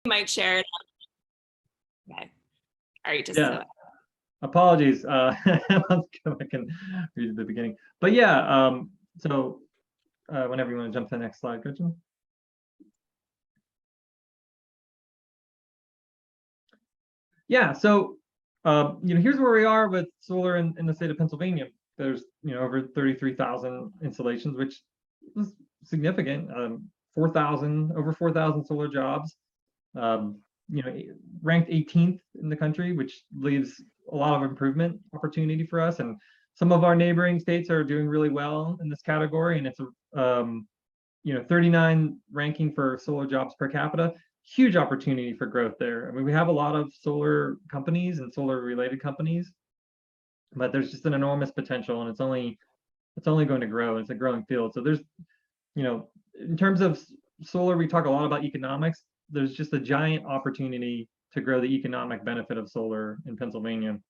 might share it. Okay. All right, just yeah. Apologies. Let's go back and read the beginning. But yeah, so whenever you want to jump to the next slide, Gretchen. Yeah, so here's where we are with solar in the state of Pennsylvania. There's over 33,000 installations, which is significant. Over 4,000 solar jobs. Ranked 18th in the country, which leaves a lot of improvement opportunity for us. And some of our neighboring states are doing really well in this category. And it's a 39 ranking for solar jobs per capita. Huge opportunity for growth there. I mean, we have a lot of solar companies and solar related companies, but there's just an enormous potential, and it's only going to grow. It's a growing field. So there's, in terms of solar, we talk a lot about economics. There's just a giant opportunity to grow the economic benefit of solar in Pennsylvania.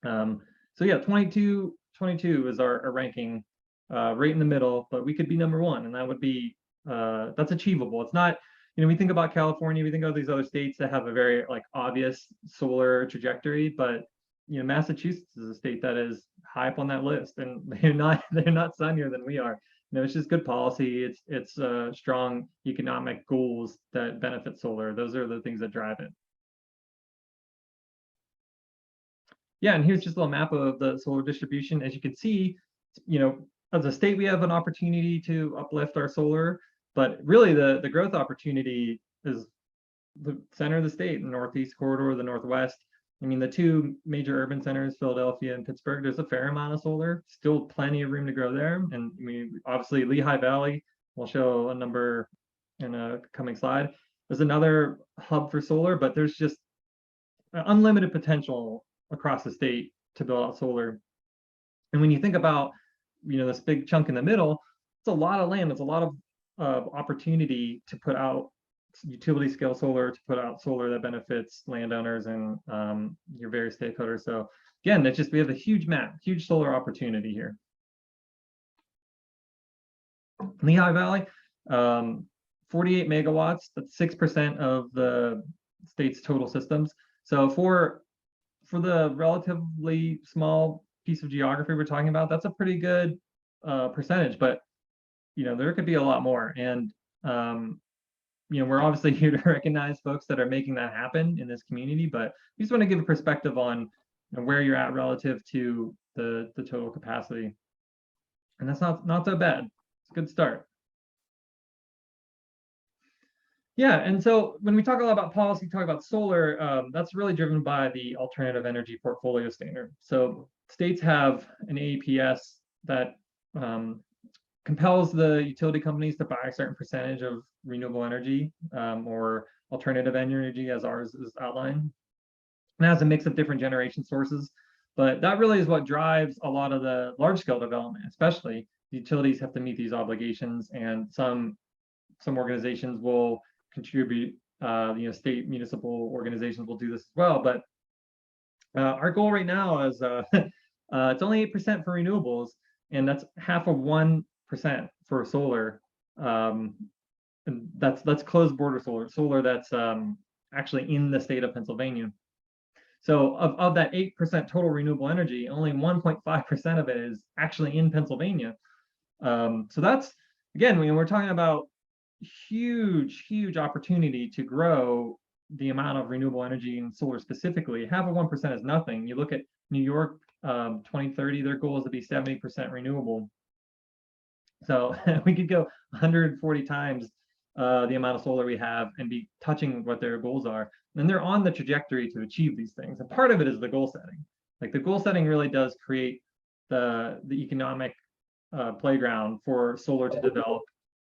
So yeah, 22 is our ranking, right in the middle, but we could be number one, and that would be that's achievable. It's not, we think about California, we think of these other states that have a very obvious solar trajectory, but Massachusetts is a state that is high up on that list, and they're not sunnier than we are. It's just good policy. It's strong economic goals that benefit solar. Those are the things that drive it. Yeah, and here's just a little map of the solar distribution. As you can see, as a state, we have an opportunity to uplift our solar, but really the growth opportunity is the center of the state, the Northeast corridor, the Northwest. I mean, the two major urban centers, Philadelphia and Pittsburgh, there's a fair amount of solar, still plenty of room to grow there. And I mean, obviously Lehigh Valley, we'll show a number in a coming slide. There's another hub for solar, but there's just unlimited potential across the state to build out solar. And when you think about, this big chunk in the middle, it's a lot of land. It's a lot of opportunity to put out utility scale solar, to put out solar that benefits landowners and your various stakeholders. So again, we have a huge map, huge solar opportunity here. Lehigh Valley, 48 megawatts, that's 6% of the state's total systems. So for the relatively small piece of geography we're talking about, that's a pretty good percentage, but there could be a lot more. And we're obviously here to recognize folks that are making that happen in this community, but we just want to give a perspective on where you're at relative to the total capacity. And that's not so bad. It's a good start. Yeah, and so when we talk a lot about policy, talk about solar, that's really driven by the Alternative Energy Portfolio Standard. So states have an AEPS that compels the utility companies to buy a certain percentage of renewable energy or alternative energy, as ours is outlined. And it has a mix of different generation sources, but that really is what drives a lot of the large-scale development. Especially the utilities have to meet these obligations, and some organizations will contribute. State municipal organizations will do this as well. But our goal right now is it's only 8% for renewables, and that's half of 1% for solar. And that's closed border solar that's actually in the state of Pennsylvania. So of that 8% total renewable energy, only 1.5% of it is actually in Pennsylvania. So that's, again, we're talking about huge opportunity to grow the amount of renewable energy in solar specifically. Half of 1% is nothing. You look at New York, 2030, their goal is to be 70% renewable. So we could go 140 times the amount of solar we have and be touching what their goals are. And they're on the trajectory to achieve these things. And part of it is the goal setting. The goal setting really does create the economic playground for solar to develop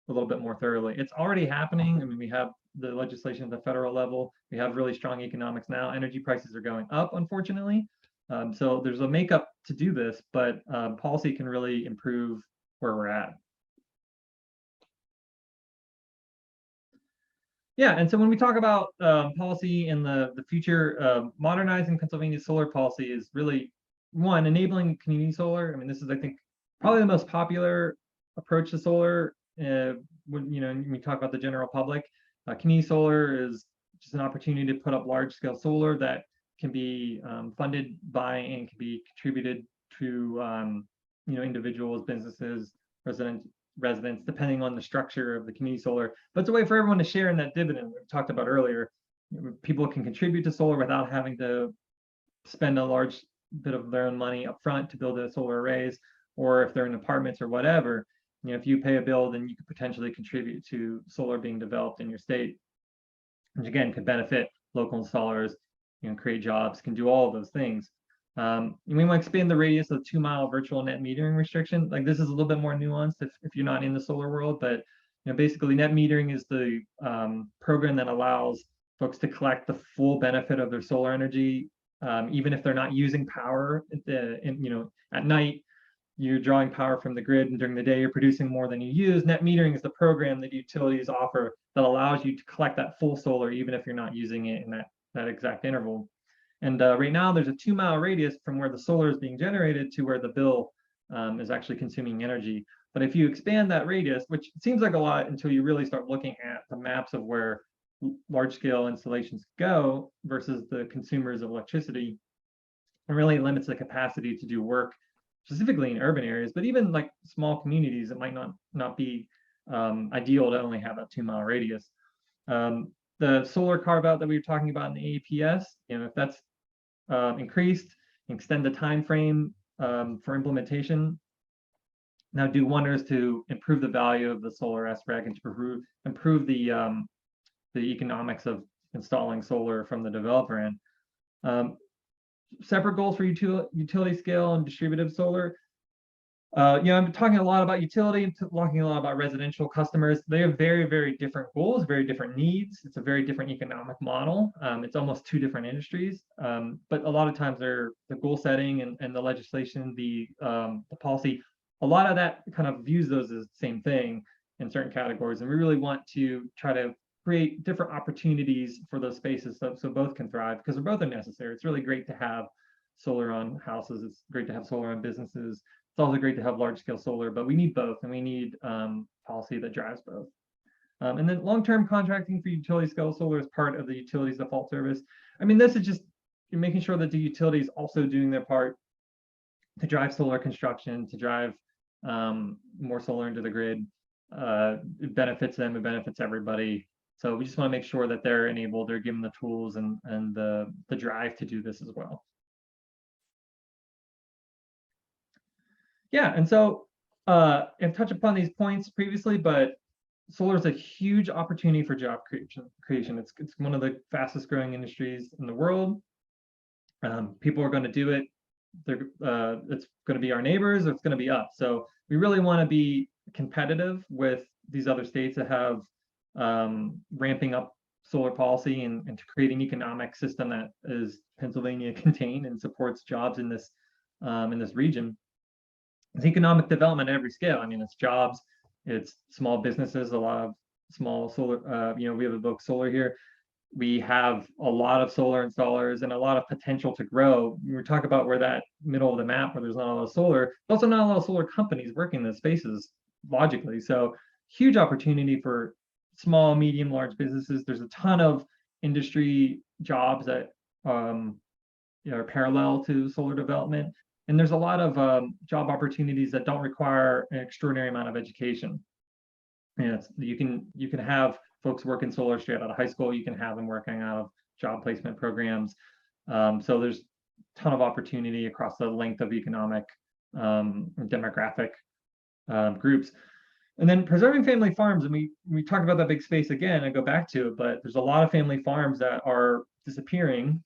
a little bit more thoroughly. It's already happening. I mean, we have the legislation at the federal level. We have really strong economics now. Energy prices are going up, unfortunately. So there's a makeup to do this, but policy can really improve where we're at. Yeah, and so when we talk about policy in the future, modernizing Pennsylvania's solar policy is really, one, enabling community solar. I mean, this is, I think, probably the most popular approach to solar when we talk about the general public. Community solar is just an opportunity to put up large scale solar that can be funded by and can be contributed to individuals, businesses, residents, depending on the structure of the community solar. But it's a way for everyone to share in that dividend we talked about earlier. People can contribute to solar without having to spend a large bit of their own money up front to build a solar arrays, or if they're in apartments or whatever, if you pay a bill, then you could potentially contribute to solar being developed in your state, which again could benefit local installers, create jobs, can do all of those things. And we want to expand the radius of 2-mile virtual net metering restriction. Like, this is a little bit more nuanced if you're not in the solar world, but basically net metering is the program that allows folks to collect the full benefit of their solar energy, even if they're not using power at night. You're drawing power from the grid, and during the day you're producing more than you use. Net metering is the program that utilities offer that allows you to collect that full solar even if you're not using it in that exact interval. And right now there's a 2-mile radius from where the solar is being generated to where the bill is actually consuming energy. But if you expand that radius, which seems like a lot until you really start looking at the maps of where large scale installations go versus the consumers of electricity, it really limits the capacity to do work specifically in urban areas, but even like small communities, it might not be ideal to only have that 2-mile radius. The solar carve out that we were talking about in the APS, if that's increased, extend the time frame for implementation, now do wonders to improve the value of the solar SREC and to improve the economics of installing solar from the developer end. Separate goals for utility scale and distributive solar. I'm talking a lot about utility, talking a lot about residential customers. They have very, very different goals, very different needs. It's a very different economic model. It's almost 2 different industries. But a lot of times the goal setting and the legislation, the policy, a lot of that kind of views those as the same thing in certain categories. And we really want to try to create different opportunities for those spaces so both can thrive, because they're both necessary. It's really great to have solar on houses. It's great to have solar on businesses. It's also great to have large scale solar, but we need both, and we need policy that drives both. And then long-term contracting for utility scale solar is part of the utilities default service. I mean, this is just making sure that the utility is also doing their part to drive solar construction, to drive more solar into the grid. It benefits them, it benefits everybody. So we just want to make sure that they're enabled, they're given the tools and the drive to do this as well. Yeah, and so I've touched upon these points previously, but solar is a huge opportunity for job creation. It's one of the fastest growing industries in the world. People are going to do it. It's going to be our neighbors, or it's going to be us. So we really want to be competitive with these other states that have ramping up solar policy and to create an economic system that is Pennsylvania contained and supports jobs in this region. It's economic development at every scale. I mean, it's jobs, it's small businesses, a lot of small solar, we have Evoke Solar here. We have a lot of solar installers and a lot of potential to grow. We talk about where that middle of the map where there's not a lot of solar, there's also not a lot of solar companies working in the spaces logically. So huge opportunity for small, medium, large businesses. There's a ton of industry jobs that are parallel to solar development. And there's a lot of job opportunities that don't require an extraordinary amount of education. You can have folks working solar straight out of high school. You can have them working out of job placement programs. So there's a ton of opportunity across the length of economic and demographic groups. And then preserving family farms, and we talked about that big space again, I go back to it, but there's a lot of family farms that are disappearing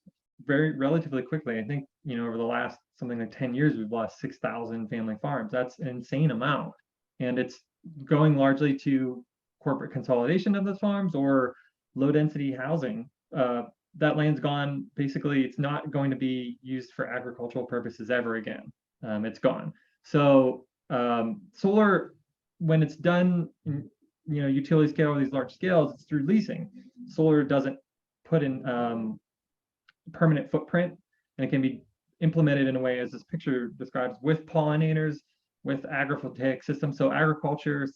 relatively quickly. I think, over the last something like 10 years, we've lost 6,000 family farms. That's an insane amount. And it's going largely to corporate consolidation of those farms or low density housing. That land's gone. Basically, it's not going to be used for agricultural purposes ever again. It's gone. So solar, when it's done, utility scale or these large scales, it's through leasing. Solar doesn't put in permanent footprint, and it can be implemented in a way, as this picture describes, with pollinators, with agrivoltaic systems. So agricultural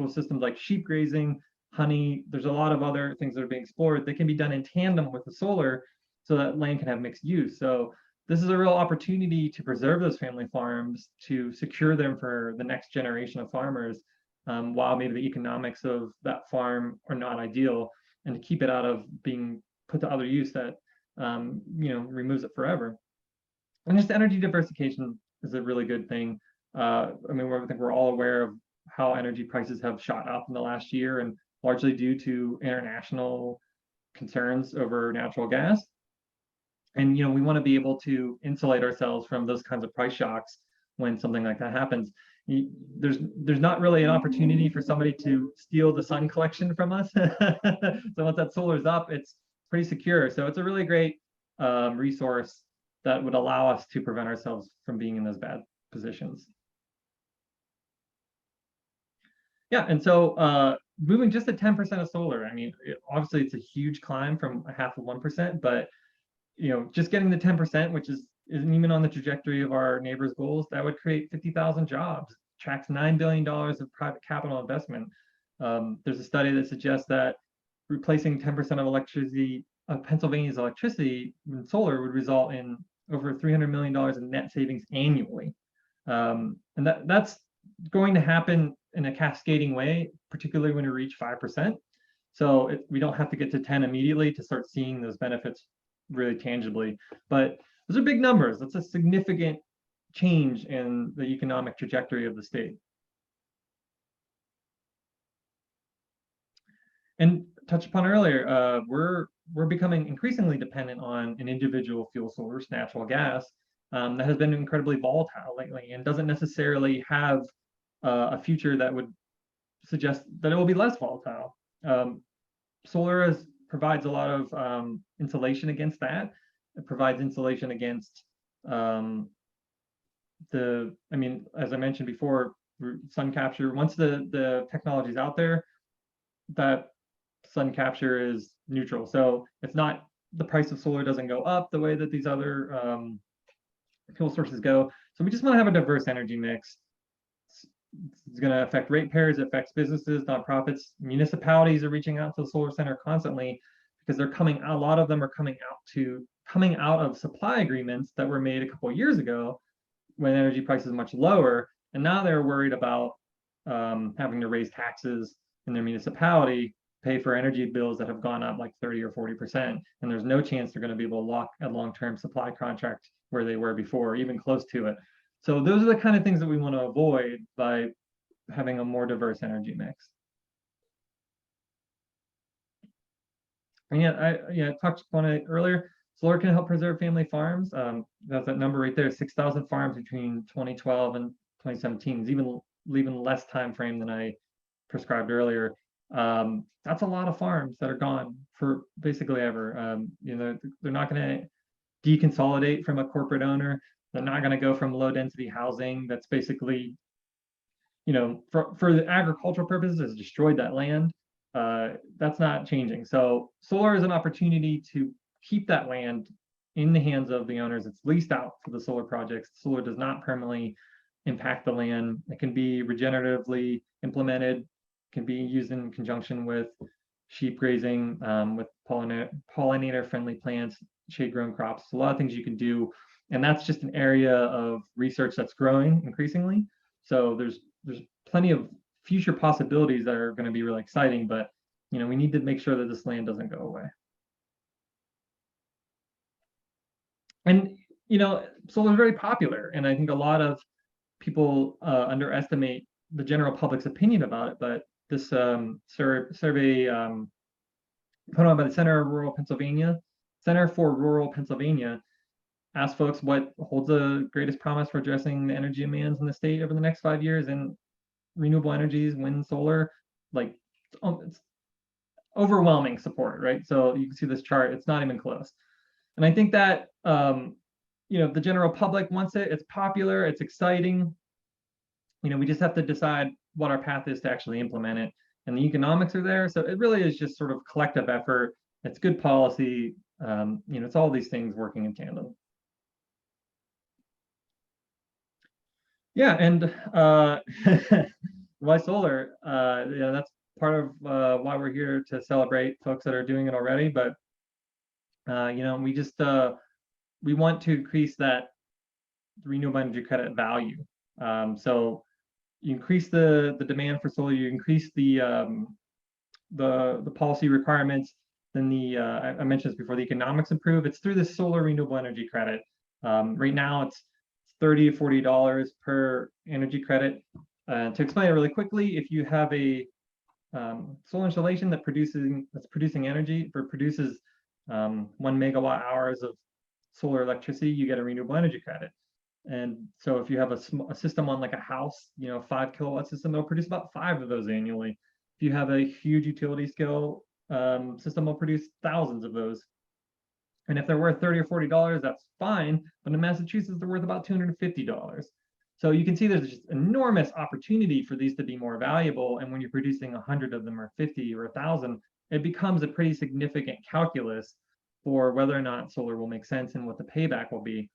systems like sheep grazing, honey. There's a lot of other things that are being explored. They can be done in tandem with the solar so that land can have mixed use. So this is a real opportunity to preserve those family farms, to secure them for the next generation of farmers, while maybe the economics of that farm are not ideal, and to keep it out of being put to other use that removes it forever. And just energy diversification is a really good thing. I think we're all aware of how energy prices have shot up in the last year, and largely due to international concerns over natural gas. And we want to be able to insulate ourselves from those kinds of price shocks when something like that happens. There's not really an opportunity for somebody to steal the sun collection from us. So once that solar's up, it's pretty secure. So it's a really great resource that would allow us to prevent ourselves from being in those bad positions. Yeah, and so moving just to 10% of solar, obviously it's a huge climb from a half of 1%, but just getting the 10%, which isn't even on the trajectory of our neighbors' goals, that would create 50,000 jobs, attracts $9 billion of private capital investment. There's a study that suggests that replacing 10% of electricity, of Pennsylvania's electricity in solar, would result in over $300 million in net savings annually. And that's going to happen in a cascading way, particularly when we reach 5%. So we don't have to get to 10 immediately to start seeing those benefits really tangibly. But those are big numbers. That's a significant change in the economic trajectory of the state. And touched upon earlier, we're becoming increasingly dependent on an individual fuel source, natural gas, that has been incredibly volatile lately and doesn't necessarily have a future that would suggest that it will be less volatile. Solar provides a lot of insulation against that. It provides insulation against as I mentioned before, sun capture. Once the technology is out there, that sun capture is neutral. So it's not, the price of solar doesn't go up the way that these other fuel sources go. So we just want to have a diverse energy mix. It's going to affect ratepayers, it affects businesses, nonprofits, municipalities are reaching out to the solar center constantly because a lot of them are coming out of supply agreements that were made a couple of years ago when energy prices are much lower, and now they're worried about having to raise taxes in their municipality, pay for energy bills that have gone up like 30 or 40%, and there's no chance they're going to be able to lock a long-term supply contract where they were before, even close to it. So those are the kind of things that we want to avoid by having a more diverse energy mix. And I touched on it earlier. Solar can help preserve family farms. That's that number right there, 6,000 farms between 2012 and 2017. It's even less time frame than I prescribed earlier. That's a lot of farms that are gone for basically ever. They're not going to deconsolidate from a corporate owner. They're not going to go from low density housing that's basically, for the agricultural purposes, has destroyed that land. That's not changing. So solar is an opportunity to keep that land in the hands of the owners. It's leased out for the solar projects. Solar does not permanently impact the land. It can be regeneratively implemented, can be used in conjunction with sheep grazing, with pollinator-friendly plants, shade-grown crops. A lot of things you can do, and that's just an area of research that's growing increasingly. So there's plenty of future possibilities that are going to be really exciting, but we need to make sure that this land doesn't go away. And solar is very popular, and I think a lot of people underestimate the general public's opinion about it. But this survey put on by the Center for Rural Pennsylvania asked folks what holds the greatest promise for addressing the energy demands in the state over the next 5 years, and renewable energies, wind, solar, it's overwhelming support, right? So you can see this chart, it's not even close. And I think that the general public wants it, it's popular, it's exciting. We just have to decide what our path is to actually implement it. And the economics are there. So it really is just sort of collective effort. It's good policy. It's all these things working in tandem. Yeah, and why solar? That's part of why we're here to celebrate folks that are doing it already. But you know, we want to increase that renewable energy credit value. So you increase the demand for solar, you increase the policy requirements, then I mentioned this before, the economics improve. It's through the solar renewable energy credit. Right now it's $30 to $40 per energy credit. To explain it really quickly, if you have a solar installation that's producing energy or produces 1 megawatt hours of solar electricity, you get a renewable energy credit. And so if you have a system on like a house, you know, 5 kilowatt system, it'll produce about 5 of those annually. If you have a huge utility scale system, will produce thousands of those. And if they're worth $30 or $40, that's fine. But in Massachusetts, they're worth about $250. So you can see there's just enormous opportunity for these to be more valuable. And when you're producing 100 of them or 50 or 1,000, it becomes a pretty significant calculus for whether or not solar will make sense and what the payback will be.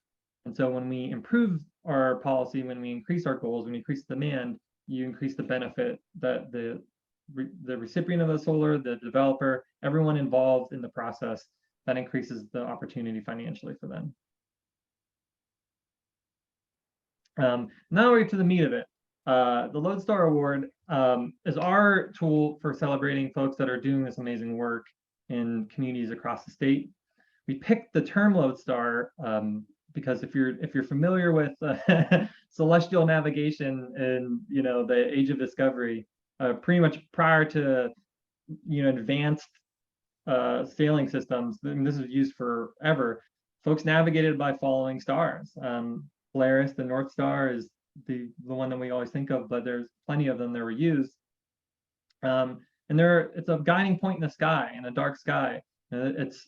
And so when we improve our policy, when we increase our goals, when we increase demand, you increase the benefit that the recipient of the solar, the developer, everyone involved in the process, that increases the opportunity financially for them. Now we're to the meat of it. The Lodestar Award is our tool for celebrating folks that are doing this amazing work in communities across the state. We picked the term Lodestar because if you're familiar with celestial navigation and you know the age of discovery, pretty much prior to advanced sailing systems, and this is used forever, folks navigated by following stars. Polaris, the North Star, is the one that we always think of, but there's plenty of them that were used. And it's a guiding point in the sky, in a dark sky. It's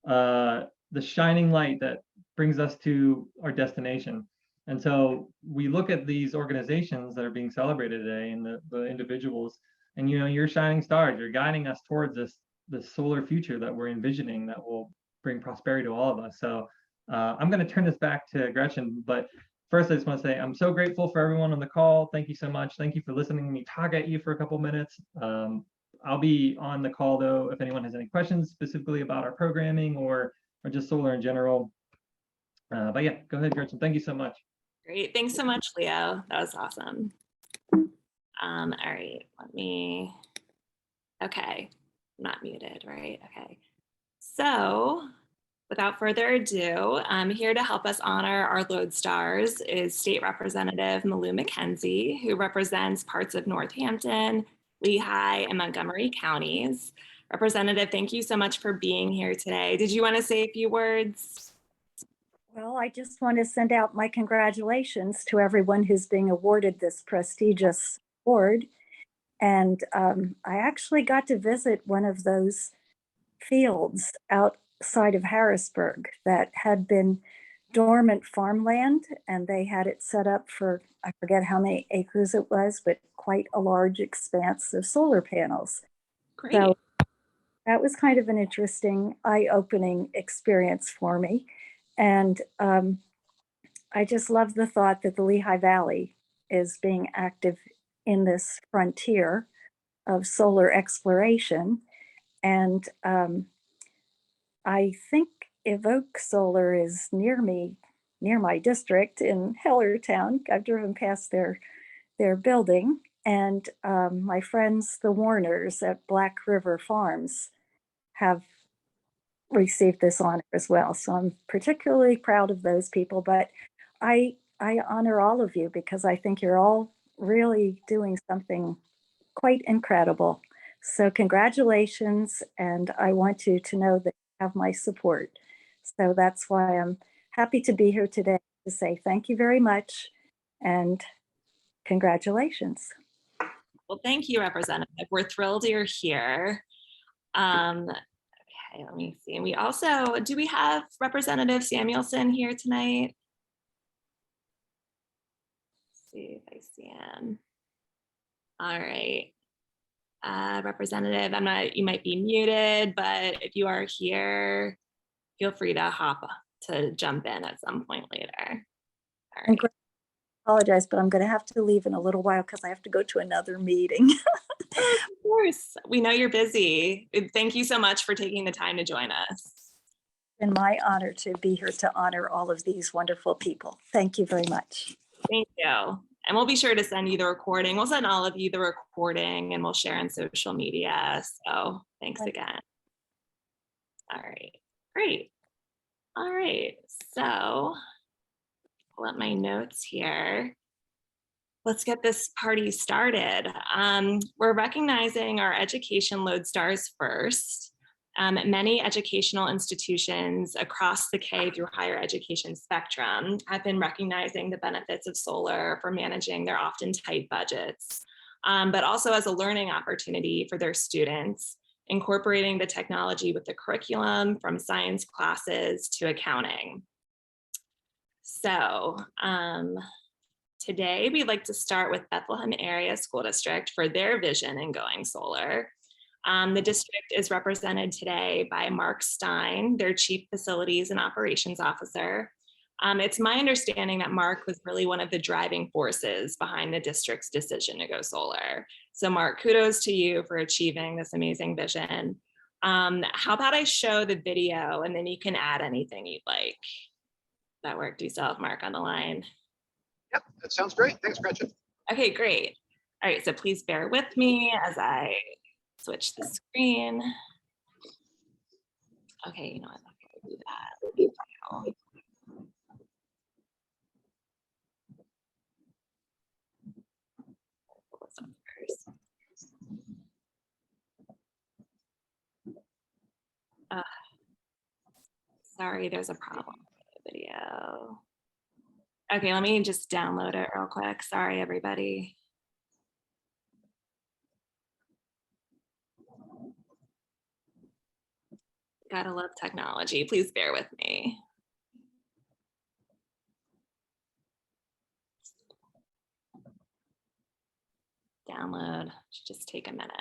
the shining light that brings us to our destination. And so we look at these organizations that are being celebrated today and the individuals, and you're shining stars. You're guiding us towards this solar future that we're envisioning that will bring prosperity to all of us. So I'm going to turn this back to Gretchen, but first I just want to say I'm so grateful for everyone on the call. Thank you so much. Thank you for listening to me talk at you for a couple minutes. I'll be on the call though if anyone has any questions specifically about our programming or just solar in general. But yeah, go ahead, Gretchen. Thank you so much. Great. Thanks so much, Leo. That was awesome. All right, okay, I'm not muted, right? Okay. So without further ado, here to help us honor our Lodestars is State Representative Milou Mackenzie, who represents parts of Northampton, Lehigh, and Montgomery counties. Representative, thank you so much for being here today. Did you want to say a few words? Well, I just want to send out my congratulations to everyone who's being awarded this prestigious award. And I actually got to visit one of those fields outside of Harrisburg that had been dormant farmland, and they had it set up for, I forget how many acres it was, but quite a large expanse of solar panels. Great. So that was kind of an interesting, eye-opening experience for me. And I just love the thought that the Lehigh Valley is being active in this frontier of solar exploration. And I think Evoke Solar is near me, near my district in Hellertown. I've driven past their building. And my friends, the Warners at Black River Farms, have received this honor as well. So I'm particularly proud of those people, but I honor all of you because I think you're all really doing something quite incredible. So congratulations, and I want you to know that you have my support. So that's why I'm happy to be here today to say thank you very much and congratulations. Well, thank you, Representative. We're thrilled you're here. Okay, let me see. And we also, do we have Representative Samuelson here tonight? Let's see if I see him. All right. Representative, you might be muted, but if you are here, feel free to jump in at some point later. All right. Apologize, but I'm going to have to leave in a little while because I have to go to another meeting. Of course, we know you're busy. Thank you so much for taking the time to join us. And my honor to be here to honor all of these wonderful people. Thank you very much. Thank you. And we'll be sure to send you the recording. We'll send all of you the recording and we'll share on social media. So thanks again. All right, great. All right, so pull up my notes here. Let's get this party started. We're recognizing our education Lodestars first. Many educational institutions across the K through higher education spectrum have been recognizing the benefits of solar for managing their often tight budgets, but also as a learning opportunity for their students, incorporating the technology with the curriculum from science classes to accounting. So today we'd like to start with Bethlehem Area School District for their vision in going solar. The district is represented today by Mark Stein, their Chief Facilities and Operations Officer. It's my understanding that Mark was really one of the driving forces behind the district's decision to go solar. So Mark, kudos to you for achieving this amazing vision. How about I show the video and then you can add anything you'd like. That worked. You still have Mark on the line. Yep, that sounds great. Thanks, Gretchen. Okay, great. All right, so please bear with me as I switch the screen. Okay, you know what, I'm gonna do that. Sorry, there's a problem with the video. Okay, let me just download it real quick. Sorry, everybody. Gotta love technology. Please bear with me. Download should just take a minute.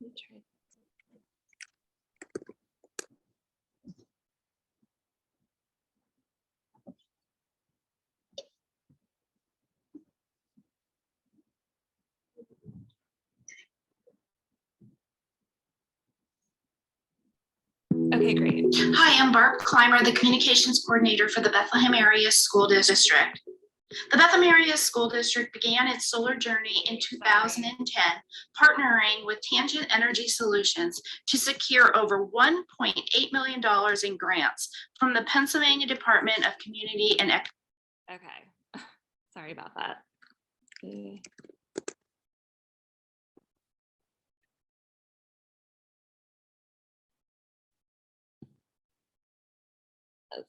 Let me try. Okay, great. Hi, I'm Barb Clymer, the Communications Coordinator for the Bethlehem Area School District. The Bethlehem Area School District began its solar journey in 2010, partnering with Tangent Energy Solutions to secure over $1.8 million in grants from the Pennsylvania Department of Community and Okay, sorry about that. Okay.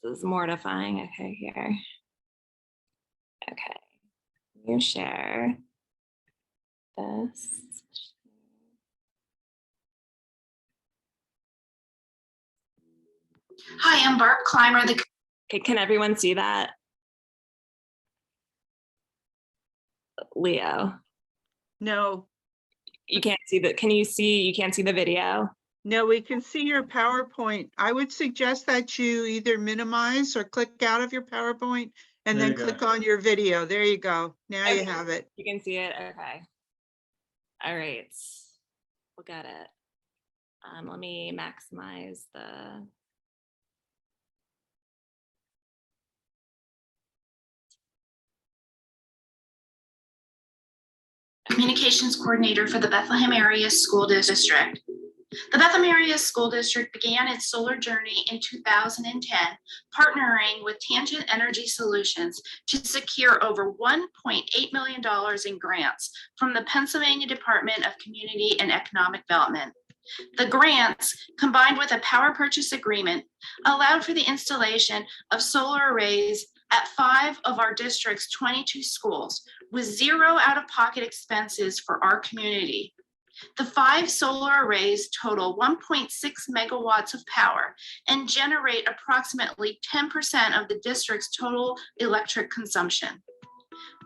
This is mortifying. Okay, here. Okay, you share this. Hi, I'm Barb Clymer, the Okay, can everyone see that? Leo, No, you can't see the, can you see, you can't see the video? no, we can see your PowerPoint. I would suggest that you either minimize or click out of your PowerPoint and There then you go. click on your video. There you go. Now you Okay. have it. You can see it, okay. All right, we'll get it. Let me maximize the. Communications Coordinator for the Bethlehem Area School District. The Bethlehem Area School District began its solar journey in 2010, partnering with Tangent Energy Solutions to secure over $1.8 million in grants from the Pennsylvania Department of Community and Economic Development. The grants, combined with a power purchase agreement, allowed for the installation of solar arrays at 5 of our district's 22 schools with zero out-of-pocket expenses for our community. The 5 solar arrays total 1.6 megawatts of power and generate approximately 10% of the district's total electric consumption.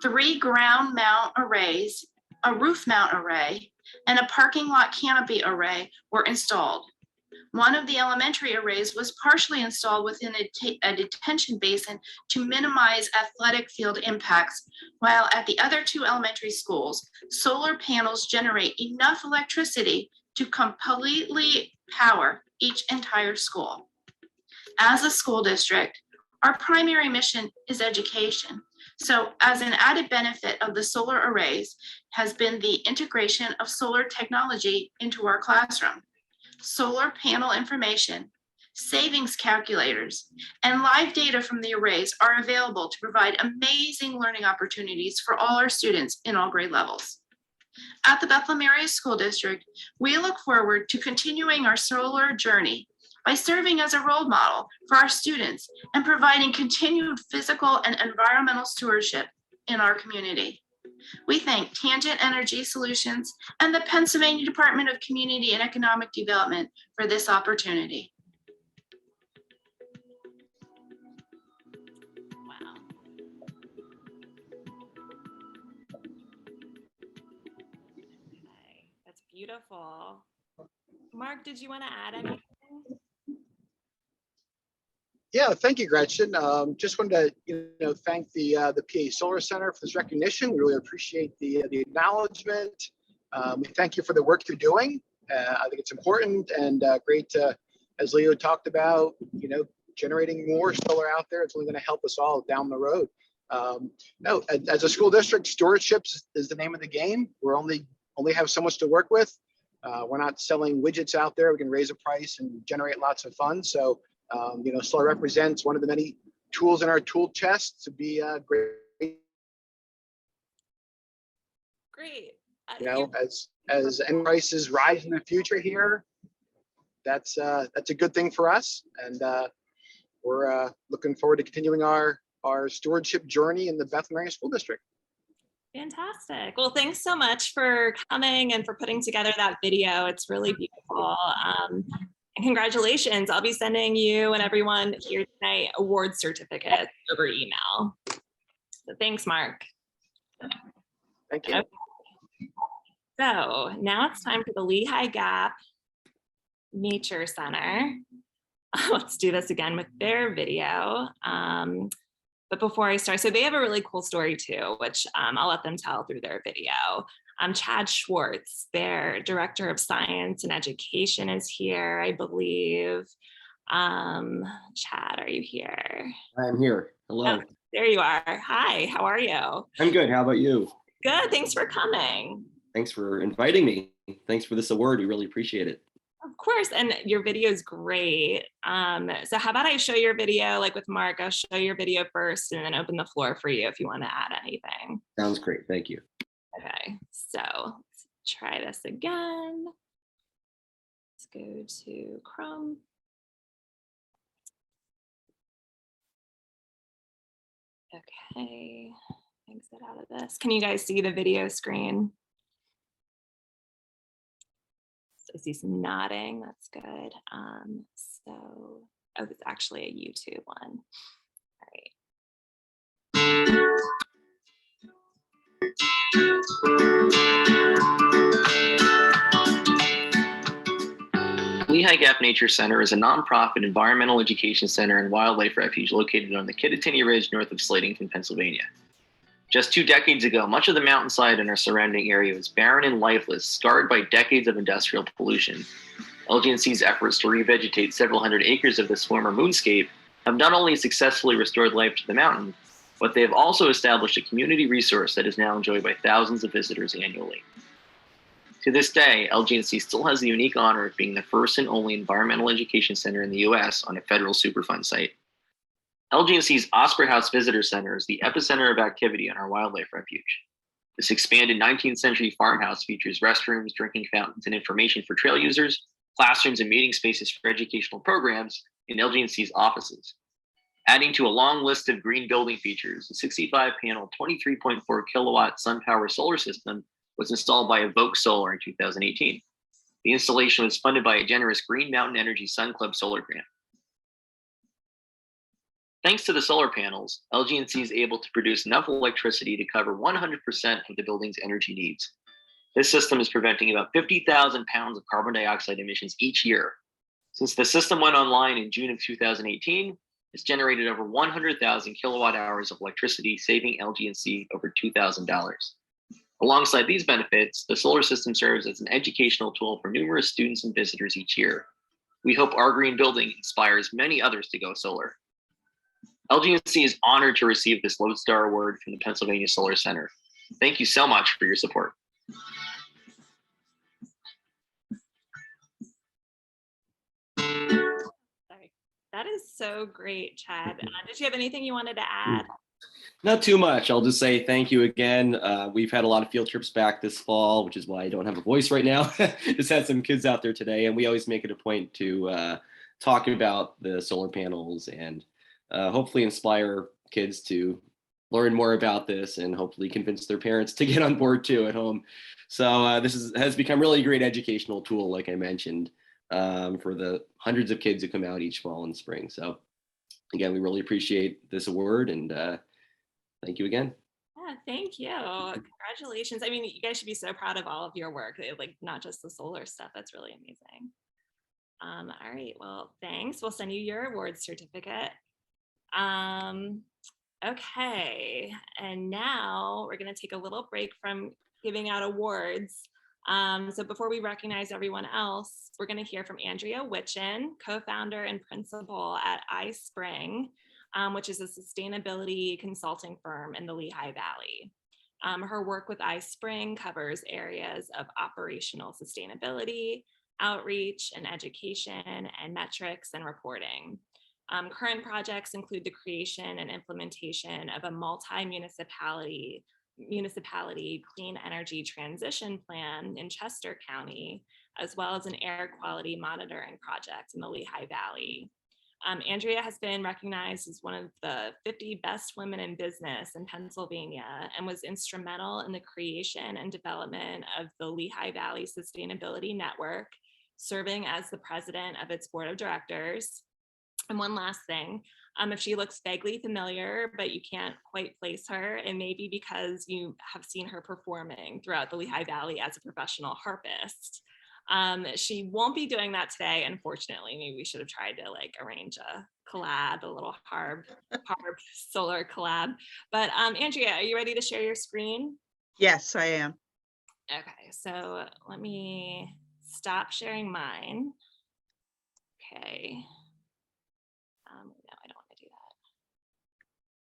3 ground mount arrays, a roof mount array, and a parking lot canopy array were installed. One of the elementary arrays was partially installed within a detention basin to minimize athletic field impacts, while at the other two elementary schools, solar panels generate enough electricity to completely power each entire school. As a school district, our primary mission is education. So as an added benefit of the solar arrays has been the integration of solar technology into our classroom. Solar panel information, savings calculators, and live data from the arrays are available to provide amazing learning opportunities for all our students in all grade levels. At the Bethlehem Area School District, we look forward to continuing our solar journey by serving as a role model for our students and providing continued physical and environmental stewardship in our community. We thank Tangent Energy Solutions and the Pennsylvania Department of Community and Economic Development for this opportunity. Wow. Okay, that's beautiful. Mark, did you want to add anything? Yeah, thank you, Gretchen. Just wanted to thank the PA Solar Center for this recognition. We really appreciate the acknowledgement. We thank you for the work you're doing. I think it's important and great to, as Leo talked about, generating more solar out there. It's only going to help us all down the road. No, as a school district, stewardship is the name of the game. We're only have so much to work with. We're not selling widgets out there. We can raise a price and generate lots of funds. So, solar represents one of the many tools in our tool chest to be great. Great. As end prices rise in the future here, that's a good thing for us, and we're looking forward to continuing our stewardship journey in the Bethlehem Area School District. Fantastic. Well, thanks so much for coming and for putting together that video. It's really beautiful. And congratulations. I'll be sending you and everyone here tonight award certificates over email. So thanks, Mark. Thank you. Okay. So now it's time for the Lehigh Gap Nature Center. Let's do this again with their video. But before I start, so they have a really cool story too, which I'll let them tell through their video. Chad Schwartz, their Director of Science and Education, is here, I believe. Chad, are you here? I'm here. Hello. Oh, there you are. Hi, how are you? I'm good. How about you? Good, thanks for coming. Thanks for inviting me. Thanks for this award. We really appreciate it. Of course, and your video is great. So how about I show your video, like with Mark, I'll show your video first and then open the floor for you if you want to add anything. Sounds great. Thank you. Okay, so let's try this again. Let's go to Chrome. Okay, exit out of this. Can you guys see the video screen? I see some nodding, that's good. Oh, it's actually a YouTube one. All right. Lehigh Gap Nature Center is a nonprofit environmental education center and wildlife refuge located on the Kittatinny Ridge north of Slatington, Pennsylvania. Just 2 decades ago, much of the mountainside and our surrounding area was barren and lifeless, scarred by decades of industrial pollution. LGNC's efforts to revegetate several hundred acres of this former moonscape have not only successfully restored life to the mountain, but they have also established a community resource that is now enjoyed by thousands of visitors annually. To this day, LGNC still has the unique honor of being the first and only environmental education center in the US on a federal Superfund site. LGNC's Osprey House Visitor Center is the epicenter of activity on our wildlife refuge. This expanded 19th century farmhouse features restrooms, drinking fountains, and information for trail users, classrooms and meeting spaces for educational programs, and LGNC's offices. Adding to a long list of green building features, a 65-panel, 23.4 kilowatt sun power solar system was installed by Evoke Solar in 2018. The installation was funded by a generous Green Mountain Energy Sun Club solar grant. Thanks to the solar panels, LGNC is able to produce enough electricity to cover 100% of the building's energy needs. This system is preventing about 50,000 pounds of carbon dioxide emissions each year. Since the system went online in June of 2018, it's generated over 100,000 kilowatt hours of electricity, saving LG&C over $2,000. Alongside these benefits, the solar system serves as an educational tool for numerous students and visitors each year. We hope our green building inspires many others to go solar. LG&C is honored to receive this Lodestar Award from the Pennsylvania Solar Center. Thank you so much for your support. Sorry. That is so great, Chad. Did you have anything you wanted to add? Not too much. I'll just say thank you again. We've had a lot of field trips back this fall, which is why I don't have a voice right now. Just had some kids out there today, and we always make it a point to talk about the solar panels and hopefully inspire kids to learn more about this and hopefully convince their parents to get on board too at home. So this has become really a great educational tool, like I mentioned, for the hundreds of kids who come out each fall and spring. So again, we really appreciate this award, and thank you again. Yeah, thank you. Congratulations. I mean, you guys should be so proud of all of your work, like not just the solar stuff. That's really amazing. All right, well, thanks. We'll send you your award certificate. Okay, and now we're going to take a little break from giving out awards. So before we recognize everyone else, we're going to hear from Andrea Wittchen, co-founder and principal at iSpring, which is a sustainability consulting firm in the Lehigh Valley. Her work with iSpring covers areas of operational sustainability, outreach and education, and metrics and reporting. Current projects include the creation and implementation of a multi-municipality clean energy transition plan in Chester County, as well as an air quality monitoring project in the Lehigh Valley. Andrea has been recognized as one of the 50 best women in business in Pennsylvania and was instrumental in the creation and development of the Lehigh Valley Sustainability Network, serving as the president of its board of directors. And one last thing, if she looks vaguely familiar, but you can't quite place her, it may be because you have seen her performing throughout the Lehigh Valley as a professional harpist. She won't be doing that today, unfortunately. Maybe we should have tried to like arrange a collab, a little harp solar collab. But Andrea, are you ready to share your screen? Yes, I am. Okay, so let me stop sharing mine. Okay. No, I don't want to do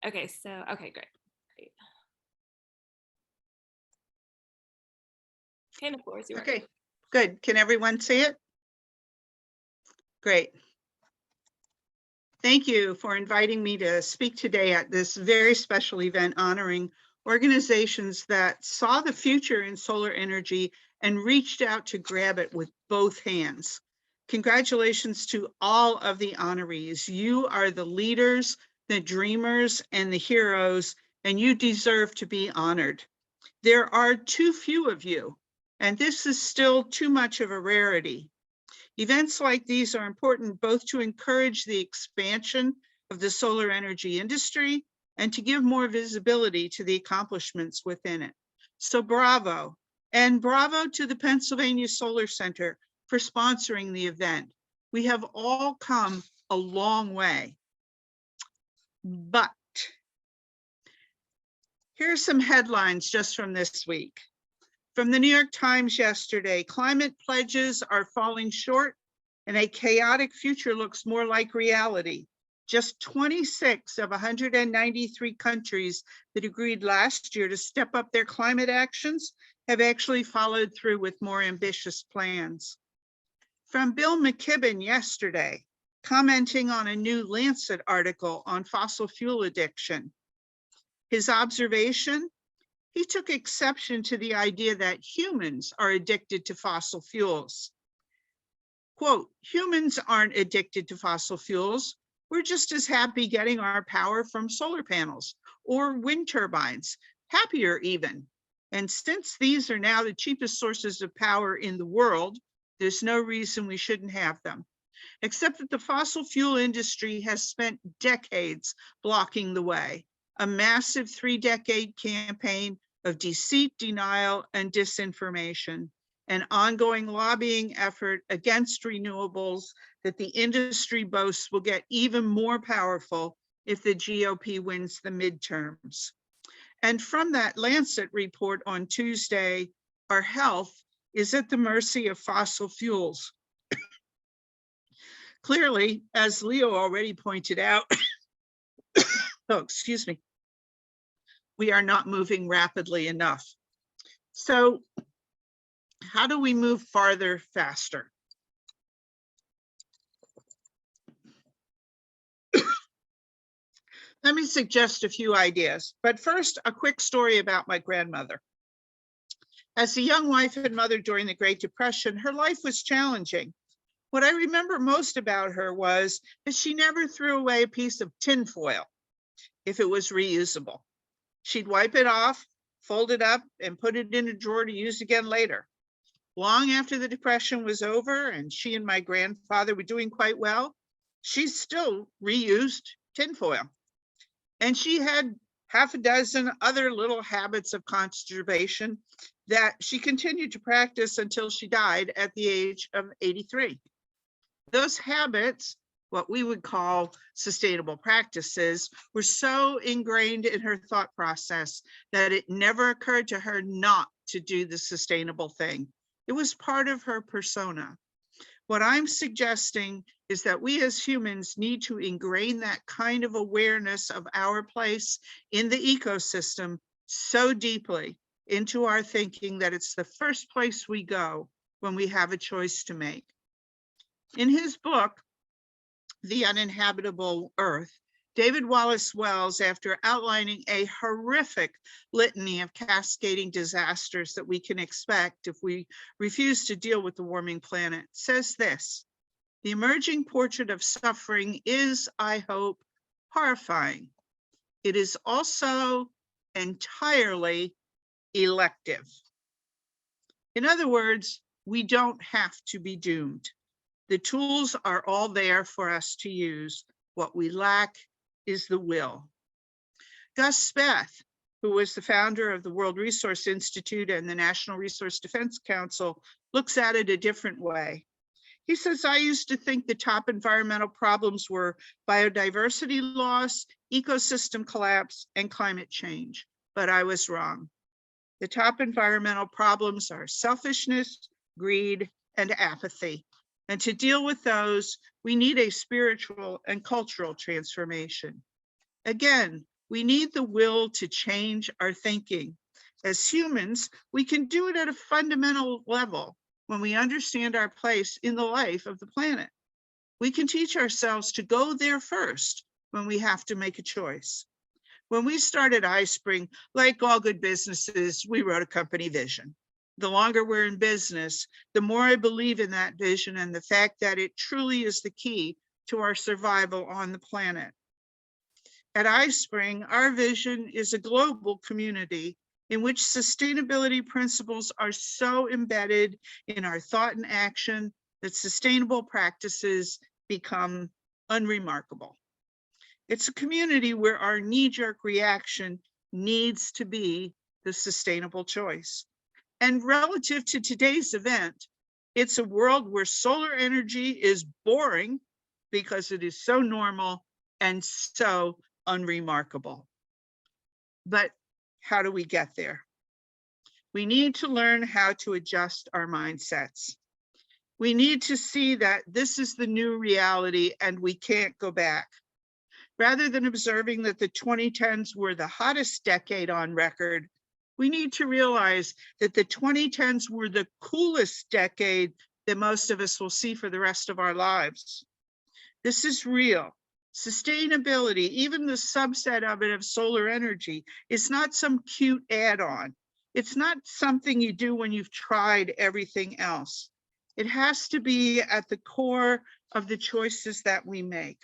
that. Okay, so, okay, great. Okay, the floor is yours. Okay, good. Can everyone see it? Great. Thank you for inviting me to speak today at this very special event honoring organizations that saw the future in solar energy and reached out to grab it with both hands. Congratulations to all of the honorees. You are the leaders, the dreamers, and the heroes, and you deserve to be honored. There are too few of you, and this is still too much of a rarity. Events like these are important both to encourage the expansion of the solar energy industry and to give more visibility to the accomplishments within it. So bravo, and bravo to the Pennsylvania Solar Center for sponsoring the event. We have all come a long way. But here are some headlines just from this week. From the New York Times yesterday, climate pledges are falling short and a chaotic future looks more like reality. Just 26 of 193 countries that agreed last year to step up their climate actions have actually followed through with more ambitious plans. From Bill McKibben yesterday, commenting on a new Lancet article on fossil fuel addiction. His observation, he took exception to the idea that humans are addicted to fossil fuels. Quote, humans aren't addicted to fossil fuels. We're just as happy getting our power from solar panels or wind turbines, happier even. And since these are now the cheapest sources of power in the world, there's no reason we shouldn't have them, except that the fossil fuel industry has spent decades blocking the way, a massive 3-decade campaign of deceit, denial, and disinformation. an ongoing lobbying effort against renewables that the industry boasts will get even more powerful if the GOP wins the midterms. And from that Lancet report on Tuesday, our health is at the mercy of fossil fuels. Clearly, as Leo already pointed out, oh, excuse me, we are not moving rapidly enough. So how do we move farther, faster? Let me suggest a few ideas, but first, a quick story about my grandmother. As a young wife and mother during the Great Depression, her life was challenging. What I remember most about her was that she never threw away a piece of tin foil if it was reusable. She'd wipe it off, fold it up, and put it in a drawer to use again later. Long after the Depression was over and she and my grandfather were doing quite well, she still reused tinfoil. And she had half a dozen other little habits of conservation that she continued to practice until she died at the age of 83. Those habits, what we would call sustainable practices, were so ingrained in her thought process that it never occurred to her not to do the sustainable thing. It was part of her persona. What I'm suggesting is that we as humans need to ingrain that kind of awareness of our place in the ecosystem so deeply into our thinking that it's the first place we go when we have a choice to make. In his book, The Uninhabitable Earth, David Wallace Wells, after outlining a horrific litany of cascading disasters that we can expect if we refuse to deal with the warming planet, says this: "The emerging portrait of suffering is, I hope, horrifying. It is also entirely elective." In other words, we don't have to be doomed. The tools are all there for us to use. What we lack is the will. Gus Speth, who was the founder of the World Resource Institute and the National Resource Defense Council, looks at it a different way. He says, "I used to think the top environmental problems were biodiversity loss, ecosystem collapse, and climate change, but I was wrong. The top environmental problems are selfishness, greed, and apathy. And to deal with those, we need a spiritual and cultural transformation. Again, we need the will to change our thinking. As humans, we can do it at a fundamental level when we understand our place in the life of the planet. We can teach ourselves to go there first when we have to make a choice. When we started iSpring, like all good businesses, we wrote a company vision. The longer we're in business, the more I believe in that vision and the fact that it truly is the key to our survival on the planet. At iSpring, our vision is a global community in which sustainability principles are so embedded in our thought and action that sustainable practices become unremarkable. It's a community where our knee-jerk reaction needs to be the sustainable choice. And relative to today's event, it's a world where solar energy is boring because it is so normal and so unremarkable. But how do we get there? We need to learn how to adjust our mindsets. We need to see that this is the new reality and we can't go back. Rather than observing that the 2010s were the hottest decade on record, we need to realize that the 2010s were the coolest decade that most of us will see for the rest of our lives. This is real. Sustainability, even the subset of it of solar energy, is not some cute add-on. It's not something you do when you've tried everything else. It has to be at the core of the choices that we make.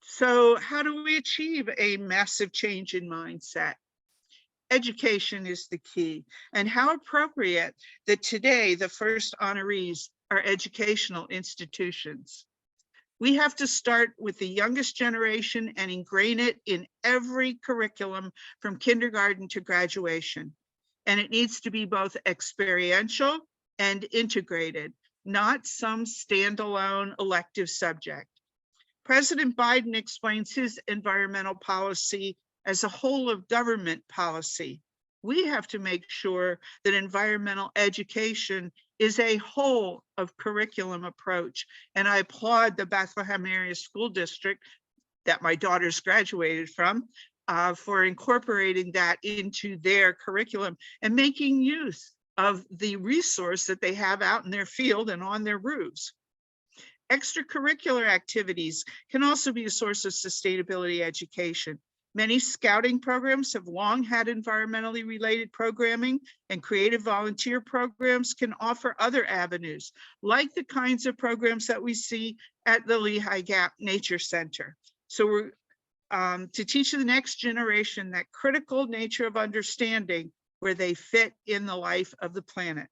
So how do we achieve a massive change in mindset? Education is the key, and how appropriate that today the first honorees are educational institutions. We have to start with the youngest generation and ingrain it in every curriculum from kindergarten to graduation. And it needs to be both experiential and integrated, not some standalone elective subject. President Biden explains his environmental policy as a whole of government policy. We have to make sure that environmental education is a whole of curriculum approach. And I applaud the Bethlehem Area School District that my daughters graduated from for incorporating that into their curriculum and making use of the resource that they have out in their field and on their roofs. Extracurricular activities can also be a source of sustainability education. Many scouting programs have long had environmentally related programming, and creative volunteer programs can offer other avenues, like the kinds of programs that we see at the Lehigh Gap Nature Center. So we're to teach the next generation that critical nature of understanding where they fit in the life of the planet.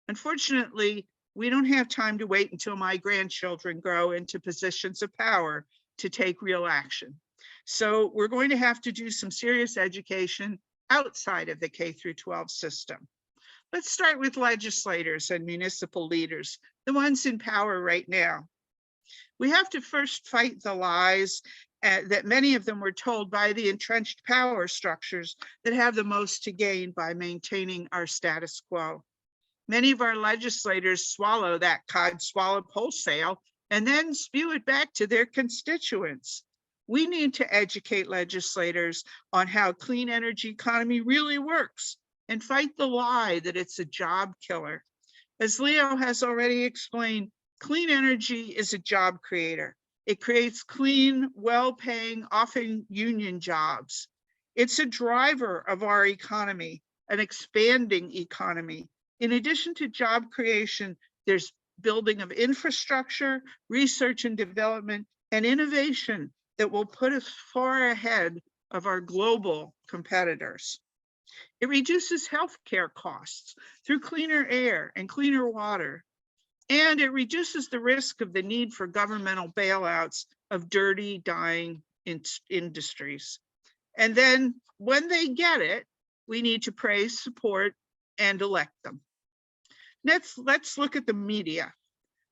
Unfortunately, we don't have time to wait until my grandchildren grow into positions of power to take real action. So we're going to have to do some serious education outside of the K-12 system. Let's start with legislators and municipal leaders, the ones in power right now. We have to first fight the lies that many of them were told by the entrenched power structures that have the most to gain by maintaining our status quo. Many of our legislators swallow that cod swallop wholesale and then spew it back to their constituents. We need to educate legislators on how clean energy economy really works and fight the lie that it's a job killer. As Leo has already explained, clean energy is a job creator. It creates clean, well-paying, often union jobs. It's a driver of our economy, an expanding economy. In addition to job creation, there's building of infrastructure, research and development, and innovation that will put us far ahead of our global competitors. It reduces healthcare costs through cleaner air and cleaner water. And it reduces the risk of the need for governmental bailouts of dirty, dying industries. And then when they get it, we need to praise, support, and elect them. Let's look at the media.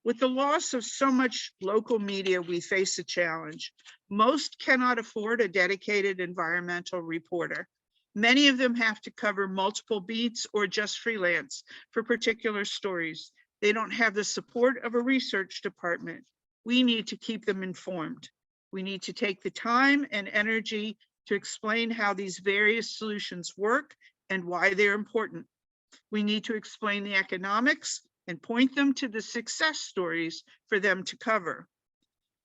With the loss of so much local media, we face a challenge. Most cannot afford a dedicated environmental reporter. Many of them have to cover multiple beats or just freelance for particular stories. They don't have the support of a research department. We need to keep them informed. We need to take the time and energy to explain how these various solutions work and why they're important. We need to explain the economics and point them to the success stories for them to cover.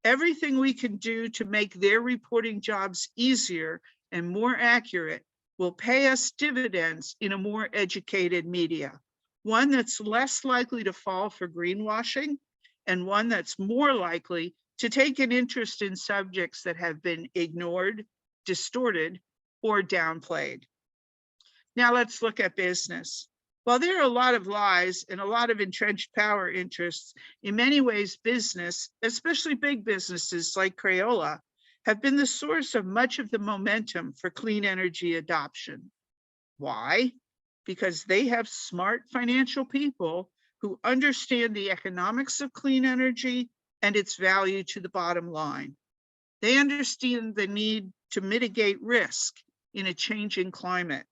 Everything we can do to make their reporting jobs easier and more accurate will pay us dividends in a more educated media. One that's less likely to fall for greenwashing, and one that's more likely to take an interest in subjects that have been ignored, distorted, or downplayed. Now let's look at business. While there are a lot of lies and a lot of entrenched power interests, in many ways business, especially big businesses like Crayola, have been the source of much of the momentum for clean energy adoption. Why? Because they have smart financial people who understand the economics of clean energy and its value to the bottom line. They understand the need to mitigate risk in a changing climate.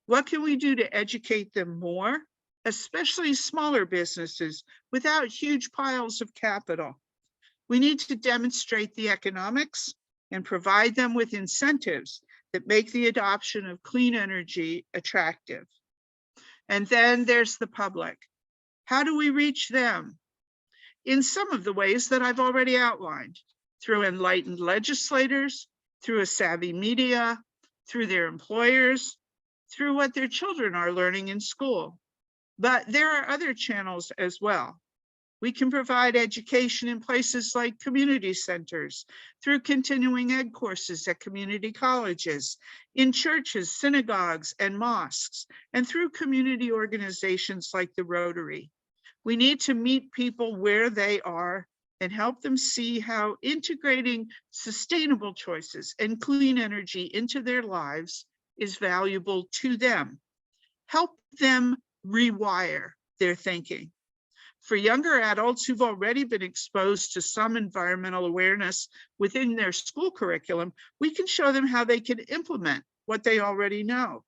What can we do to educate them more, especially smaller businesses without huge piles of capital? We need to demonstrate the economics and provide them with incentives that make the adoption of clean energy attractive. And then there's the public. How do we reach them? In some of the ways that I've already outlined, through enlightened legislators, through a savvy media, through their employers, through what their children are learning in school. But there are other channels as well. We can provide education in places like community centers, through continuing ed courses at community colleges, in churches, synagogues, and mosques, and through community organizations like the Rotary. We need to meet people where they are and help them see how integrating sustainable choices and clean energy into their lives is valuable to them. Help them rewire their thinking. For younger adults who've already been exposed to some environmental awareness within their school curriculum, we can show them how they can implement what they already know.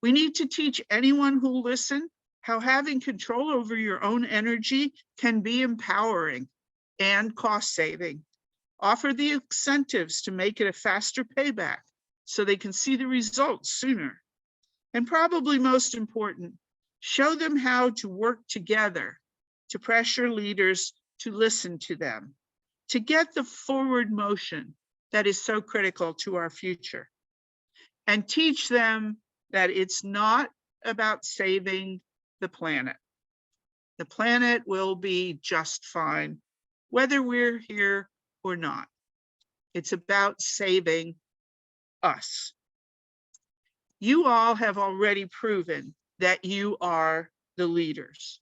We need to teach anyone who listen how having control over your own energy can be empowering and cost saving. Offer the incentives to make it a faster payback so they can see the results sooner. And probably most important, show them how to work together to pressure leaders to listen to them, to get the forward motion that is so critical to our future. And teach them that it's not about saving the planet. The planet will be just fine, whether we're here or not. It's about saving us. You all have already proven that you are the leaders.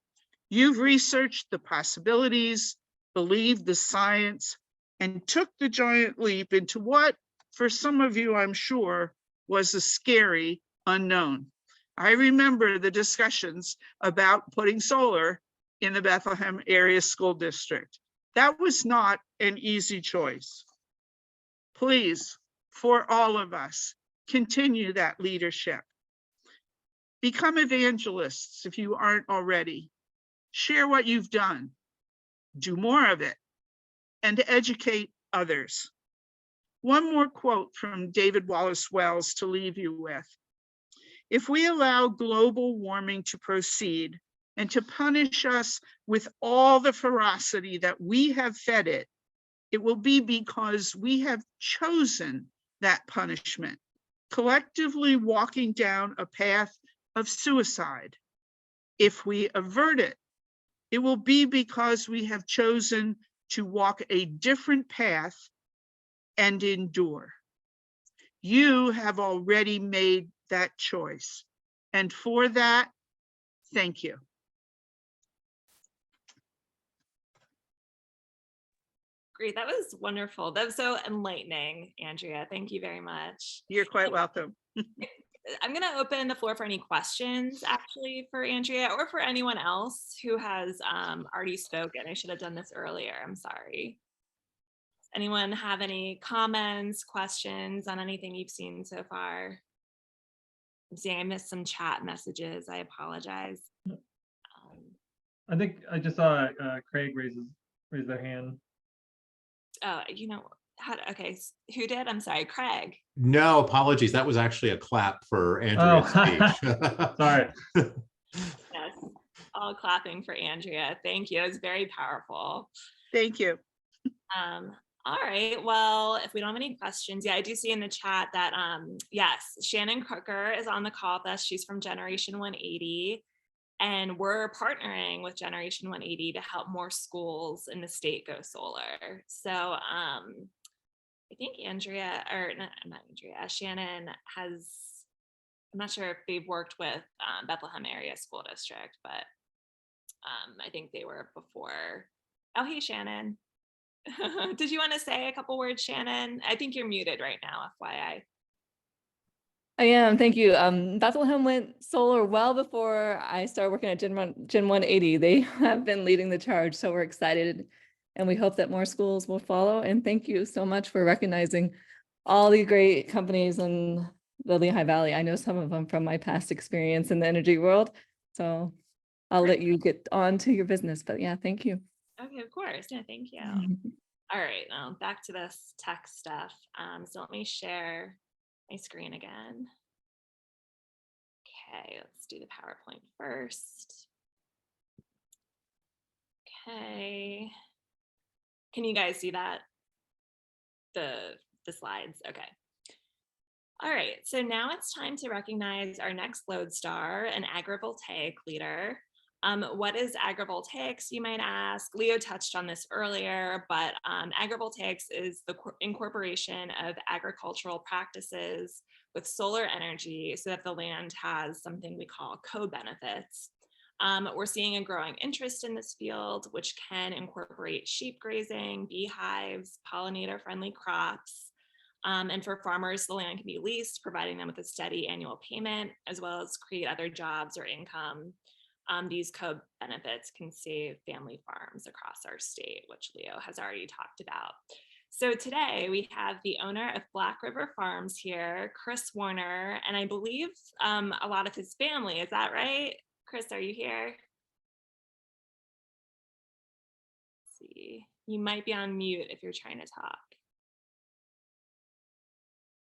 You've researched the possibilities, believed the science, and took the giant leap into what, for some of you, I'm sure, was a scary unknown. I remember the discussions about putting solar in the Bethlehem Area School District. That was not an easy choice. Please, for all of us, continue that leadership. Become evangelists if you aren't already. Share what you've done, do more of it, and educate others. One more quote from David Wallace Wells to leave you with. If we allow global warming to proceed and to punish us with all the ferocity that we have fed it, it will be because we have chosen that punishment, collectively walking down a path of suicide. If we avert it, it will be because we have chosen to walk a different path and endure. You have already made that choice. And for that, thank you. Great, that was wonderful. That was so enlightening, Andrea. Thank you very much. You're quite welcome. I'm going to open the floor for any questions, actually, for Andrea or for anyone else who has already spoken. I should have done this earlier. I'm sorry. Does anyone have any comments, questions on anything you've seen so far? I'm seeing I missed some chat messages. I apologize. I think I just saw Craig raise their hand. You know, okay, who did? I'm sorry, Craig. No, apologies. That was actually a clap for Andrea's speech. Sorry. Yes, all clapping for Andrea. Thank you. It was very powerful. Thank you. All right. Well, if we don't have any questions, yeah, I do see in the chat that yes, Shannon Crooker is on the call with us. She's from Generation 180. And we're partnering with Generation 180 to help more schools in the state go solar. So I think Andrea, or not Andrea, Shannon has, I'm not sure if they've worked with Bethlehem Area School District, but I think they were before. Oh, hey, Shannon. Did you want to say a couple words, Shannon? I think you're muted right now, FYI. I am, thank you. Bethlehem went solar well before I started working at Gen 180. They have been leading the charge, so we're excited and we hope that more schools will follow. And thank you so much for recognizing all the great companies in the Lehigh Valley. I know some of them from my past experience in the energy world, so I'll let you get on to your business, but yeah, thank you. Okay, of course. Yeah, thank you. All right, now back to this tech stuff. So let me share my screen again. Okay, let's do the PowerPoint first. Okay. Can you guys see that? The slides, okay. All right, so now it's time to recognize our next Lodestar, an agrivoltaic leader. What is agrivoltaics, you might ask? Leo touched on this earlier, but agrivoltaics is the incorporation of agricultural practices with solar energy so that the land has something we call co-benefits. We're seeing a growing interest in this field, which can incorporate sheep grazing, beehives, pollinator-friendly crops. And for farmers, the land can be leased, providing them with a steady annual payment, as well as create other jobs or income. these co-benefits can save family farms across our state, which Leo has already talked about. So today we have the owner of Black River Farms here, Chris Warner, and I believe a lot of his family. Is that right? Chris, are you here? Let's see, you might be on mute if you're trying to talk.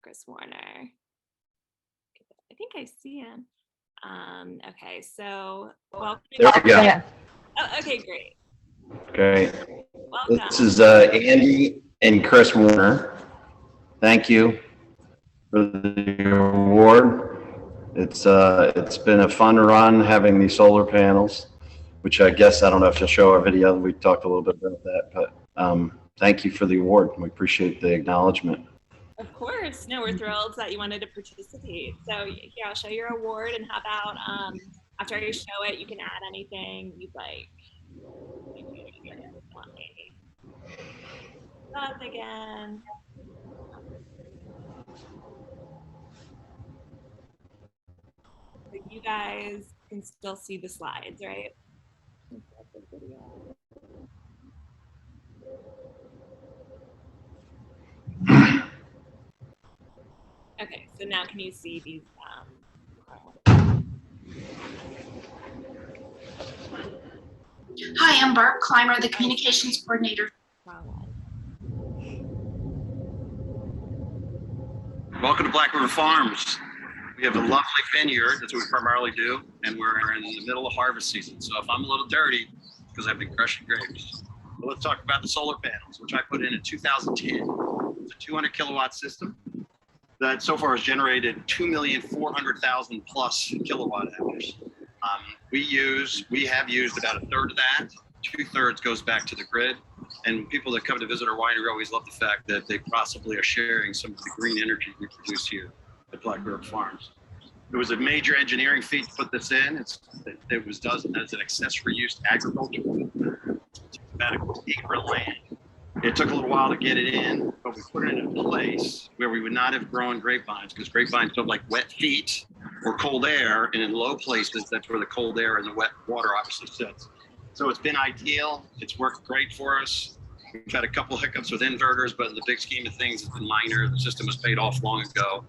Chris Warner. I think I see him. Okay, so welcome. There we go. Yeah. Oh, okay, great. Okay. Welcome. This is Andy and Chris Warner. Thank you for the award. It's been a fun run having these solar panels, which I guess, I don't know if you'll show our video. We talked a little bit about that, but thank you for the award. We appreciate the acknowledgement. Of course. No, we're thrilled that you wanted to participate. So here, I'll show your award, and how about after I show it, you can add anything you'd like. Up again. But you guys can still see the slides, right? Okay, so now can you see these? Hi, I'm Barb Clymer, the communications coordinator. Welcome to Black River Farms. We have a lovely vineyard, that's what we primarily do, and we're in the middle of harvest season. So if I'm a little dirty, because I've been crushing grapes. But let's talk about the solar panels, which I put in 2010. It's a 200 kilowatt system that so far has generated 2,400,000 plus kilowatt hours. We have used about a third of that. 2/3 goes back to the grid. And people that come to visit our winery always love the fact that they possibly are sharing some of the green energy we produce here at Black River Farms. It was a major engineering feat to put this in. It was done as an accessory use to agriculture. It's about an acre of land. It took a little while to get it in, but we put it in a place where we would not have grown grapevines, because grapevines don't like wet feet or cold air, and in low places, that's where the cold air and the wet water obviously sits. So it's been ideal. It's worked great for us. We've had a couple hiccups with inverters, but in the big scheme of things, it's been minor. The system was paid off long ago.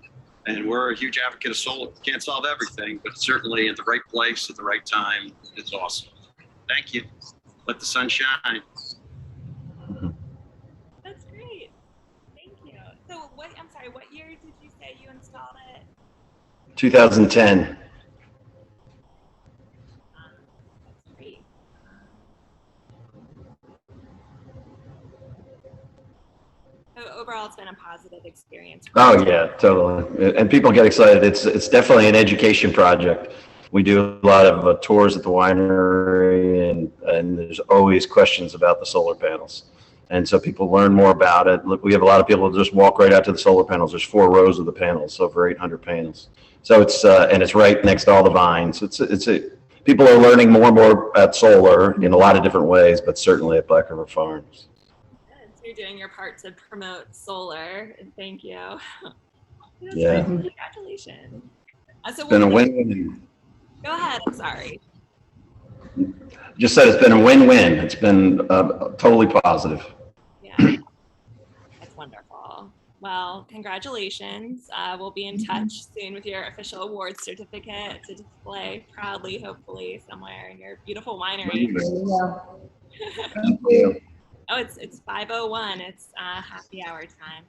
And we're a huge advocate of solar. Can't solve everything, but certainly at the right place, at the right time, it's awesome. Thank you. Let the sun shine. That's great. Thank you. So I'm sorry, what year did you say you installed it? 2010. That's great. So overall, it's been a positive experience. Oh yeah, totally. And people get excited. It's definitely an education project. We do a lot of tours at the winery, and there's always questions about the solar panels. And so people learn more about it. Look, we have a lot of people that just walk right out to the solar panels. There's 4 rows of the panels, over 800 panels. So it's and it's right next to all the vines. People are learning more and more about solar in a lot of different ways, but certainly at Black River Farms. You're doing your part to promote solar, and thank you. Yeah. Great. Congratulations. It's been a win-win. Go ahead. I'm sorry. Just said it's been a win-win. It's been totally positive. Yeah, that's wonderful. Well, congratulations. We'll be in touch soon with your official award certificate to display proudly, hopefully, somewhere in your beautiful winery. Thank you. Oh, it's 5:01. It's happy hour time.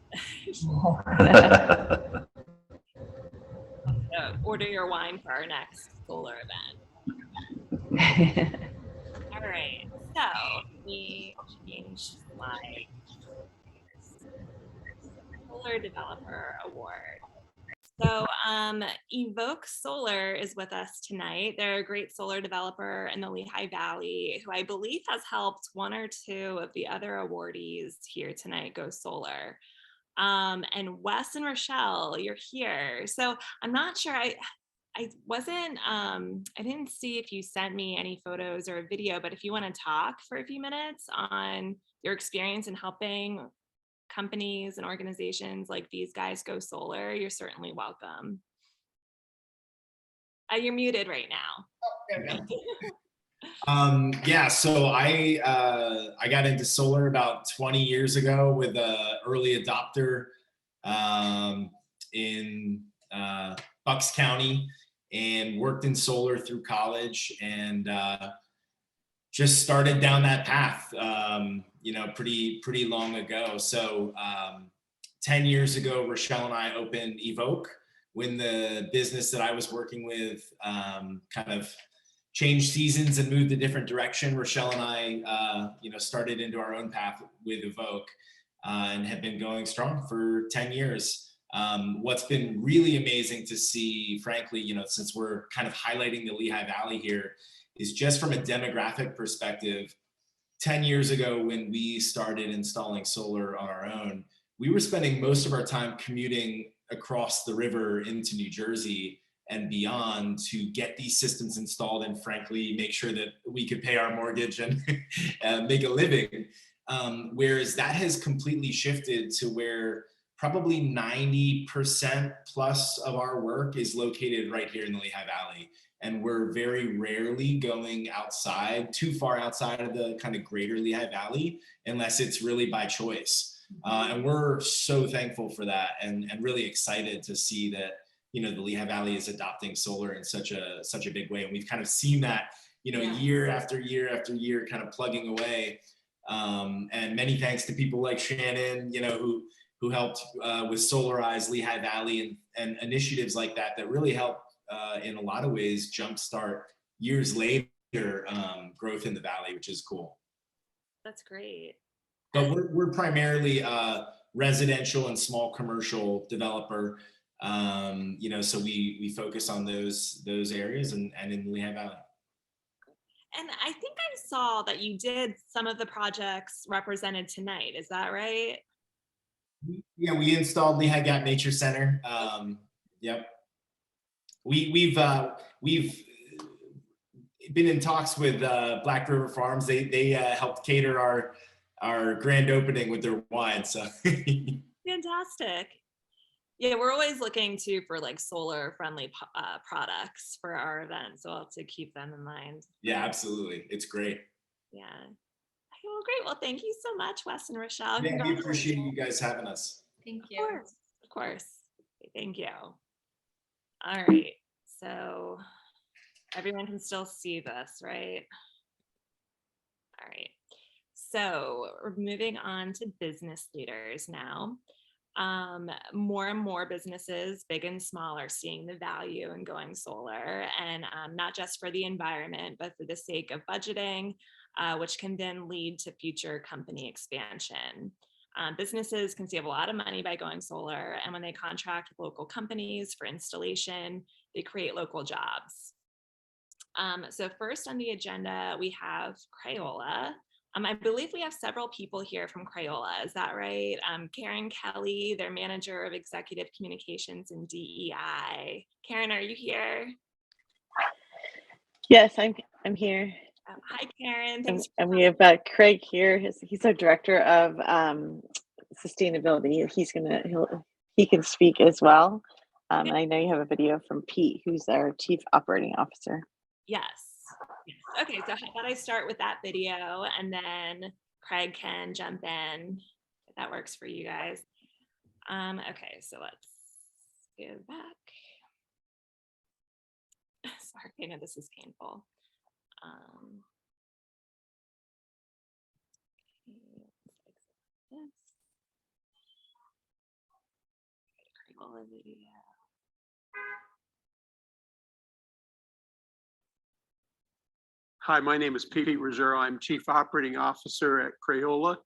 So order your wine for our next solar event. All right. So let me change slide. Solar Developer Award. So Evoke Solar is with us tonight. They're a great solar developer in the Lehigh Valley who I believe has helped 1 or 2 of the other awardees here tonight go solar. And Wes and Rochelle, you're here. So I'm not sure, I didn't see if you sent me any photos or a video, but if you want to talk for a few minutes on your experience in helping companies and organizations like these guys go solar, you're certainly welcome. You're muted right now. Yeah, so I got into solar about 20 years ago with a early adopter in Bucks County, and worked in solar through college, and just started down that path, pretty long ago. So 10 years ago, Rochelle and I opened Evoke when the business that I was working with kind of changed seasons and moved a different direction. Rochelle and I, started into our own path with Evoke and have been going strong for 10 years. What's been really amazing to see, frankly, since we're kind of highlighting the Lehigh Valley here, is just from a demographic perspective. 10 years ago, when we started installing solar on our own, we were spending most of our time commuting across the river into New Jersey and beyond to get these systems installed and, frankly, make sure that we could pay our mortgage and make a living. Whereas that has completely shifted to where probably 90% plus of our work is located right here in the Lehigh Valley. And we're very rarely going too far outside of the kind of greater Lehigh Valley, unless it's really by choice. And we're so thankful for that, and really excited to see that, the Lehigh Valley is adopting solar in such a big way. And we've kind of seen that, year after year after year, kind of plugging away. And many thanks to people like Shannon, who helped with Solarize Lehigh Valley and initiatives like that really help in a lot of ways jumpstart years later growth in the Valley, which is cool. That's great. But we're primarily residential and small commercial developer. So we focus on those areas and in the Lehigh Valley. And I think I saw that you did some of the projects represented tonight. Is that right? Yeah, we installed Lehigh Gap Nature Center. Yep. We've been in talks with Black River Farms. They helped cater our grand opening with their wine. So fantastic. Yeah, we're always looking too for like solar friendly products for our event, so I'll have to keep them in mind. Yeah, absolutely. It's great. Yeah. Okay, well, great. Well, thank you so much, Wes and Rochelle. Yeah, we appreciate you guys having us. Thank you. Of course. Thank you. All right. So everyone can still see this, right? All right. So we're moving on to business leaders now. More and more businesses, big and small, are seeing the value in going solar, and not just for the environment, but for the sake of budgeting, which can then lead to future company expansion. Businesses can save a lot of money by going solar, and when they contract with local companies for installation, they create local jobs. So first on the agenda, we have Crayola. I believe we have several people here from Crayola, is that right? Karen Kelly, their Manager of Executive Communications and DEI. Karen, are you here? Yes, I'm here. Hi, Karen. Thanks. And we have Craig here. He's our Director of Sustainability. He can speak as well. And I know you have a video from Pete, who's our Chief Operating Officer. Yes. Okay, so how about I start with that video, and then Craig can jump in if that works for you guys. Okay, so let's go back. Sorry, I know this is painful. Crayola video. Hi, my name is Pete Rosero. I'm Chief Operating Officer at Crayola,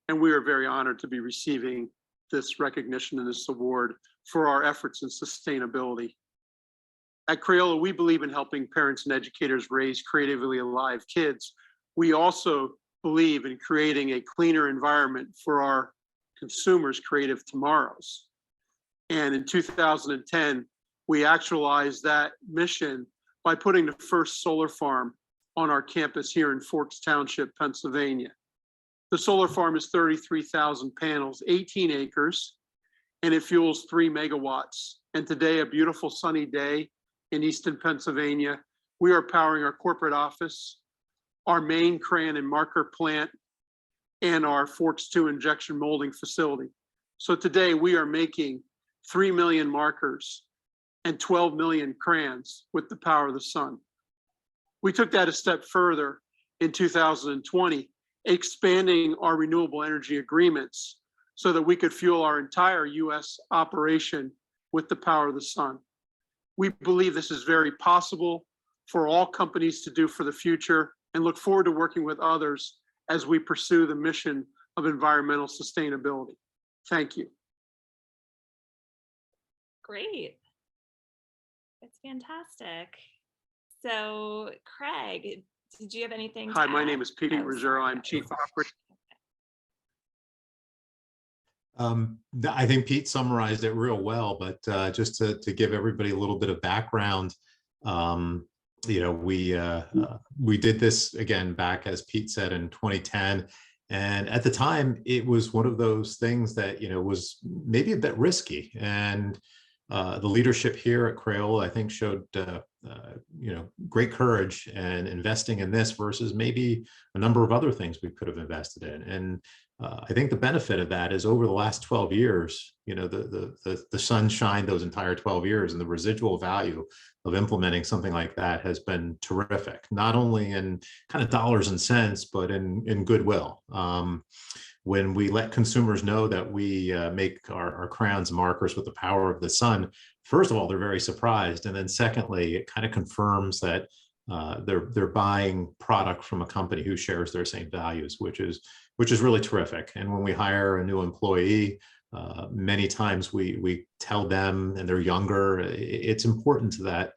and we are very honored to be receiving this recognition and this award for our efforts in sustainability. At Crayola, we believe in helping parents and educators raise creatively alive kids. We also believe in creating a cleaner environment for our consumers' creative tomorrows. And in 2010, we actualized that mission by putting the first solar farm on our campus here in Forks Township, Pennsylvania. The solar farm is 33,000 panels, 18 acres, and it fuels 3 megawatts. And today, a beautiful sunny day in Easton, Pennsylvania. We are powering our corporate office, our main crayon and marker plant, and our Forks 2 injection molding facility. So today we are making 3 million markers and 12 million crayons with the power of the sun. We took that a step further in 2020, expanding our renewable energy agreements so that we could fuel our entire US operation with the power of the sun. We believe this is very possible for all companies to do for the future, and look forward to working with others as we pursue the mission of environmental sustainability. Thank you. Great. That's fantastic. So Craig, did you have anything to Hi, my add? name is Pete Oh, Ruggiero. sorry, I'm guys. Chief Operating. I think Pete summarized it real well, but just to give everybody a little bit of background, you know, we did this again back, as Pete said, in 2010. And at the time, it was one of those things that, you know, was maybe a bit risky. And the leadership here at Crayola, I think, showed, you know, great courage and investing in this versus maybe a number of other things we could have invested in. And I think the benefit of that is over the last 12 years, you know, the sun shined those entire 12 years, and the residual value of implementing something like that has been terrific, not only in kind of dollars and cents, but in goodwill. When we let consumers know that we make our crayons and markers with the power of the sun, first of all, they're very surprised. And then secondly, it kind of confirms that they're buying product from a company who shares their same values, which is really terrific. And when we hire a new employee, many times we tell them, and they're younger, it's important to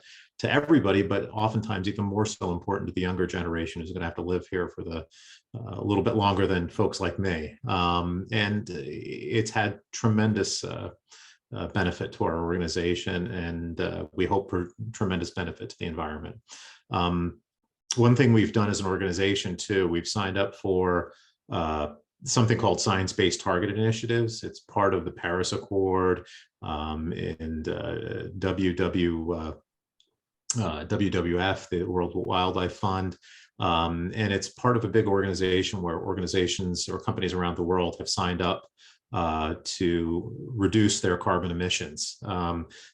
everybody, but oftentimes even more so important to the younger generation who's going to have to live here for a little bit longer than folks like me. And it's had tremendous benefit to our organization, and we hope for tremendous benefit to the environment. One thing we've done as an organization too, we've signed up for something called science-based targeted initiatives. It's part of the Paris Accord and WWF, the World Wildlife Fund. And it's part of a big organization where organizations or companies around the world have signed up to reduce their carbon emissions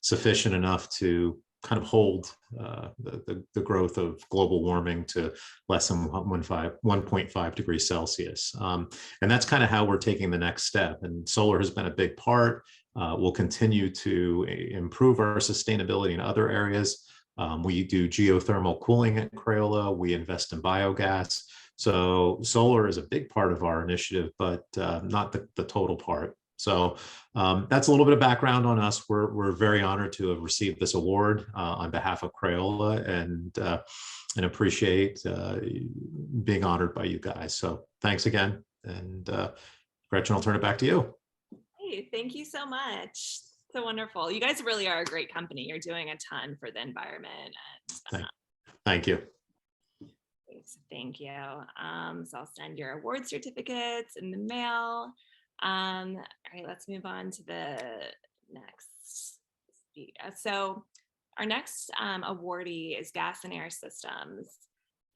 sufficient enough to kind of hold the growth of global warming to less than 1.5 degrees Celsius. And that's kind of how we're taking the next step. And solar has been a big part. We'll continue to improve our sustainability in other areas. We do geothermal cooling at Crayola. We invest in biogas. So solar is a big part of our initiative, but not the total part. So that's a little bit of background on us. We're very honored to have received this award on behalf of Crayola, and appreciate being honored by you guys. So thanks again. And Gretchen, I'll turn it back to you. Hey, thank you so much. So wonderful. You guys really are a great company. You're doing a ton for the environment. And, thank you. Thank you. So I'll send your award certificates in the mail. All right, let's move on to the next. So our next awardee is Gas and Air Systems.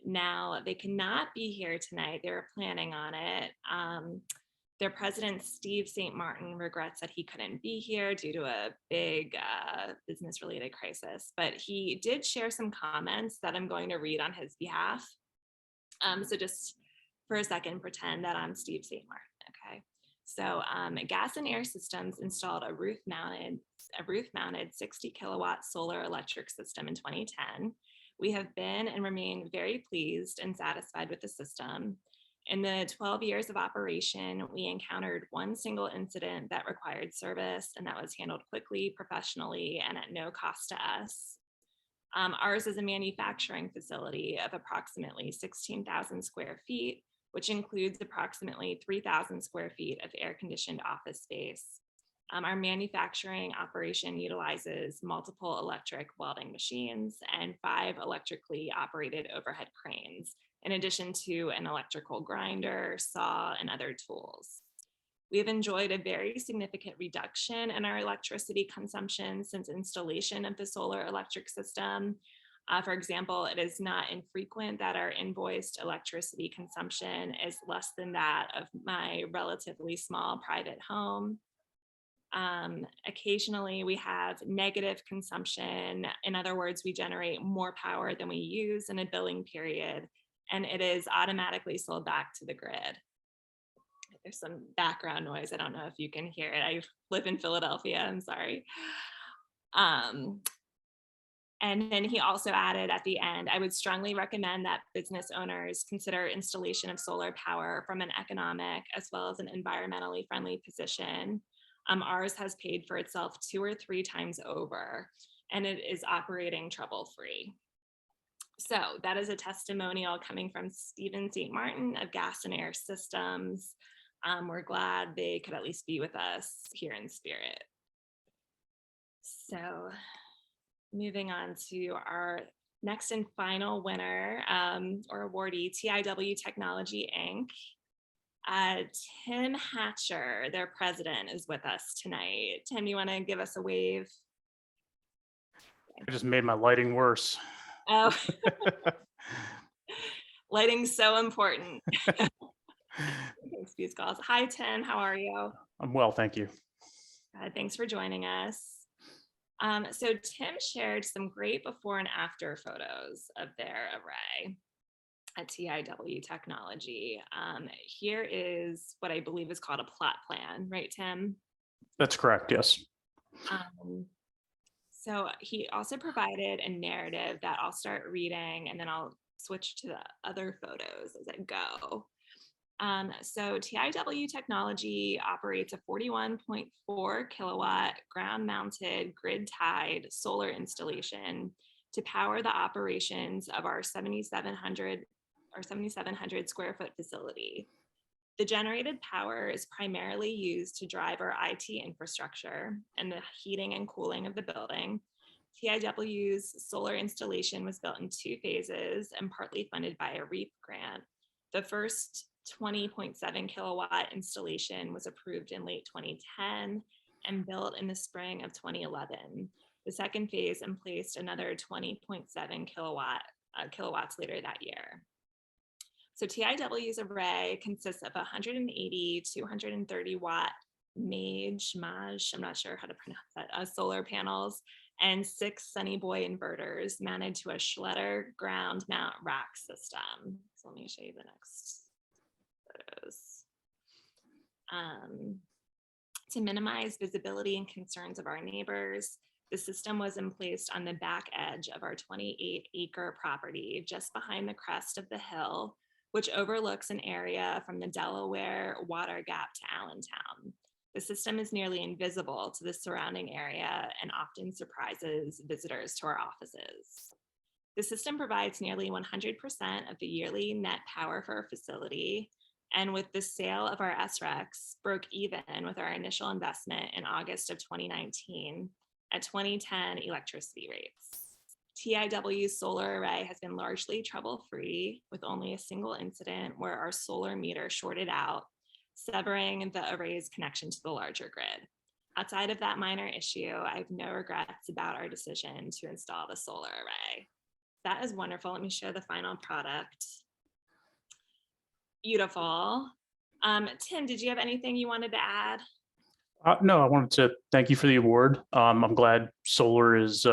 Now, they cannot be here tonight. They were planning on it. Their president, Steve St. Martin, regrets that he couldn't be here due to a big business-related crisis, but he did share some comments that I'm going to read on his behalf. So just for a second, pretend that I'm Steve St. Martin, okay? So Gas and Air Systems installed a roof-mounted 60 kilowatt solar electric system in 2010. We have been and remain very pleased and satisfied with the system. In the 12 years of operation, we encountered one single incident that required service, and that was handled quickly, professionally, and at no cost to us. Ours is a manufacturing facility of approximately 16,000 square feet, which includes approximately 3,000 square feet of air-conditioned office space. Our manufacturing operation utilizes multiple electric welding machines and 5 electrically operated overhead cranes, in addition to an electrical grinder, saw, and other tools. We've enjoyed a very significant reduction in our electricity consumption since installation of the solar electric system. For example, it is not infrequent that our invoiced electricity consumption is less than that of my relatively small private home. Occasionally we have negative consumption. In other words, we generate more power than we use in a billing period, and it is automatically sold back to the grid. There's some background noise. I don't know if you can hear it. I live in Philadelphia, I'm sorry. And then he also added at the end, I would strongly recommend that business owners consider installation of solar power from an economic as well as an environmentally friendly position. Ours has paid for itself 2 or 3 times over, and it is operating trouble-free. So that is a testimonial coming from Stephen St. Martin of Gas and Air Systems. We're glad they could at least be with us here in spirit. So moving on to our next and final winner or awardee, TIW Technology, Inc. Tim Hatcher, their president, is with us tonight. Tim, you want to give us a wave? I just made my lighting worse. Oh, lighting's so important. Excuse calls. Hi, Tim. How are you? I'm well, thank you. Thanks for joining us. So Tim shared some great before and after photos of their array at TIW Technology. Here is what I believe is called a plot plan, right, Tim? That's correct, yes. So he also provided a narrative that I'll start reading, and then I'll switch to the other photos as I go. So TIW Technology operates a 41.4 kilowatt ground mounted grid tied solar installation to power the operations of our 7,700 square foot facility. The generated power is primarily used to drive our IT infrastructure and the heating and cooling of the building. TIW's solar installation was built in 2 phases and partly funded by a REAP grant. The first 20.7 kilowatt installation was approved in late 2010 and built in the spring of 2011. The second phase emplaced another 20.7 kilowatts later that year. So TIW's array consists of 180 230 watt Maj, I'm not sure how to pronounce that, solar panels and 6 Sunny Boy inverters mounted to a Schletter ground mount rack system. So let me show you the next photos. To minimize visibility and concerns of our neighbors, the system was emplaced on the back edge of our 28-acre property just behind the crest of the hill, which overlooks an area from the Delaware Water Gap to Allentown. The system is nearly invisible to the surrounding area and often surprises visitors to our offices. The system provides nearly 100% of the yearly net power for our facility, and with the sale of our SRECs, broke even with our initial investment in August of 2019 at 2010 electricity rates. TIW's solar array has been largely trouble-free, with only a single incident where our solar meter shorted out, severing the array's connection to the larger grid. Outside of that minor issue, I have no regrets about our decision to install the solar array. That is wonderful. Let me show the final product. Beautiful. Tim, did you have anything you wanted to add? No, I wanted to thank you for the award. I'm glad solar is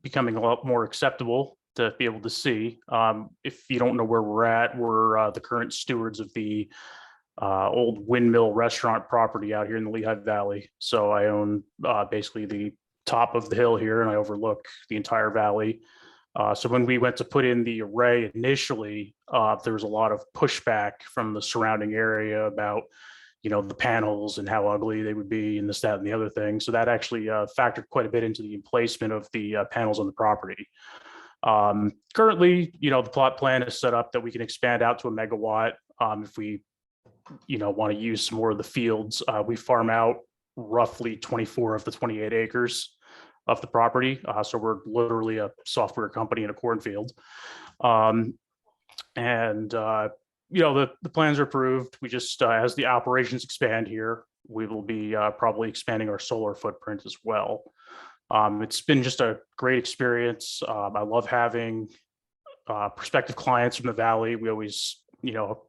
becoming a lot more acceptable to be able to see. If you don't know where we're at, we're the current stewards of the old windmill restaurant property out here in the Lehigh Valley. So I own basically the top of the hill here, and I overlook the entire valley. So when we went to put in the array initially, there was a lot of pushback from the surrounding area about, the panels and how ugly they would be and this, that, and the other thing. So that actually factored quite a bit into the emplacement of the panels on the property. Currently, the plot plan is set up that we can expand out to a megawatt if we, want to use some more of the fields. We farm out roughly 24 of the 28 acres of the property. So we're literally a software company in a cornfield. the plans are approved. We just, as the operations expand here, we will be probably expanding our solar footprint as well. It's been just a great experience. I love having prospective clients from the Valley. We always,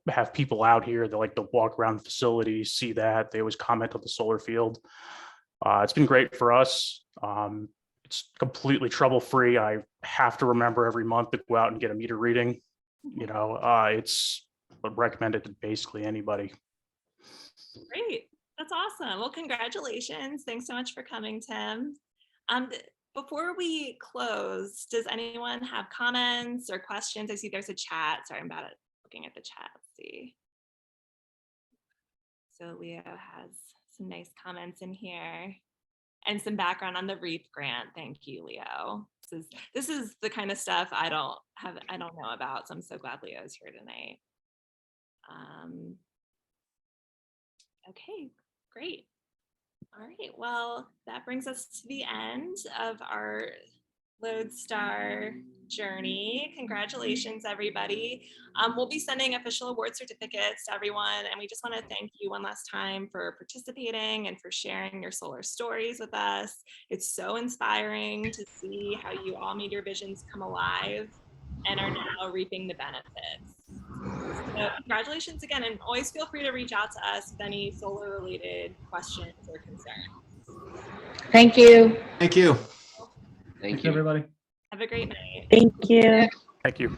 have people out here that like to walk around the facility, see that. They always comment on the solar field. It's been great for us. It's completely trouble-free. I have to remember every month to go out and get a meter reading. It's recommended to basically anybody. Great. That's awesome. Well, congratulations. Thanks so much for coming, Tim. Before we close, does anyone have comments or questions? I see there's a chat. Sorry, I'm bad at looking at the chat. Let's see. So Leo has some nice comments in here and some background on the REAP grant. Thank you, Leo. This is the kind of stuff I don't know about. So I'm so glad Leo's here tonight. Okay, great. All right, well, that brings us to the end of our Lodestar journey. Congratulations, everybody. We'll be sending official award certificates to everyone, and we just want to thank you one last time for participating and for sharing your solar stories with us. It's so inspiring to see how you all made your visions come alive and are now reaping the benefits. So congratulations again, and always feel free to reach out to us with any solar related questions or concerns. Thank you. Thank you. Thank Thanks, everybody. Have a great night. Thank you. Thank you.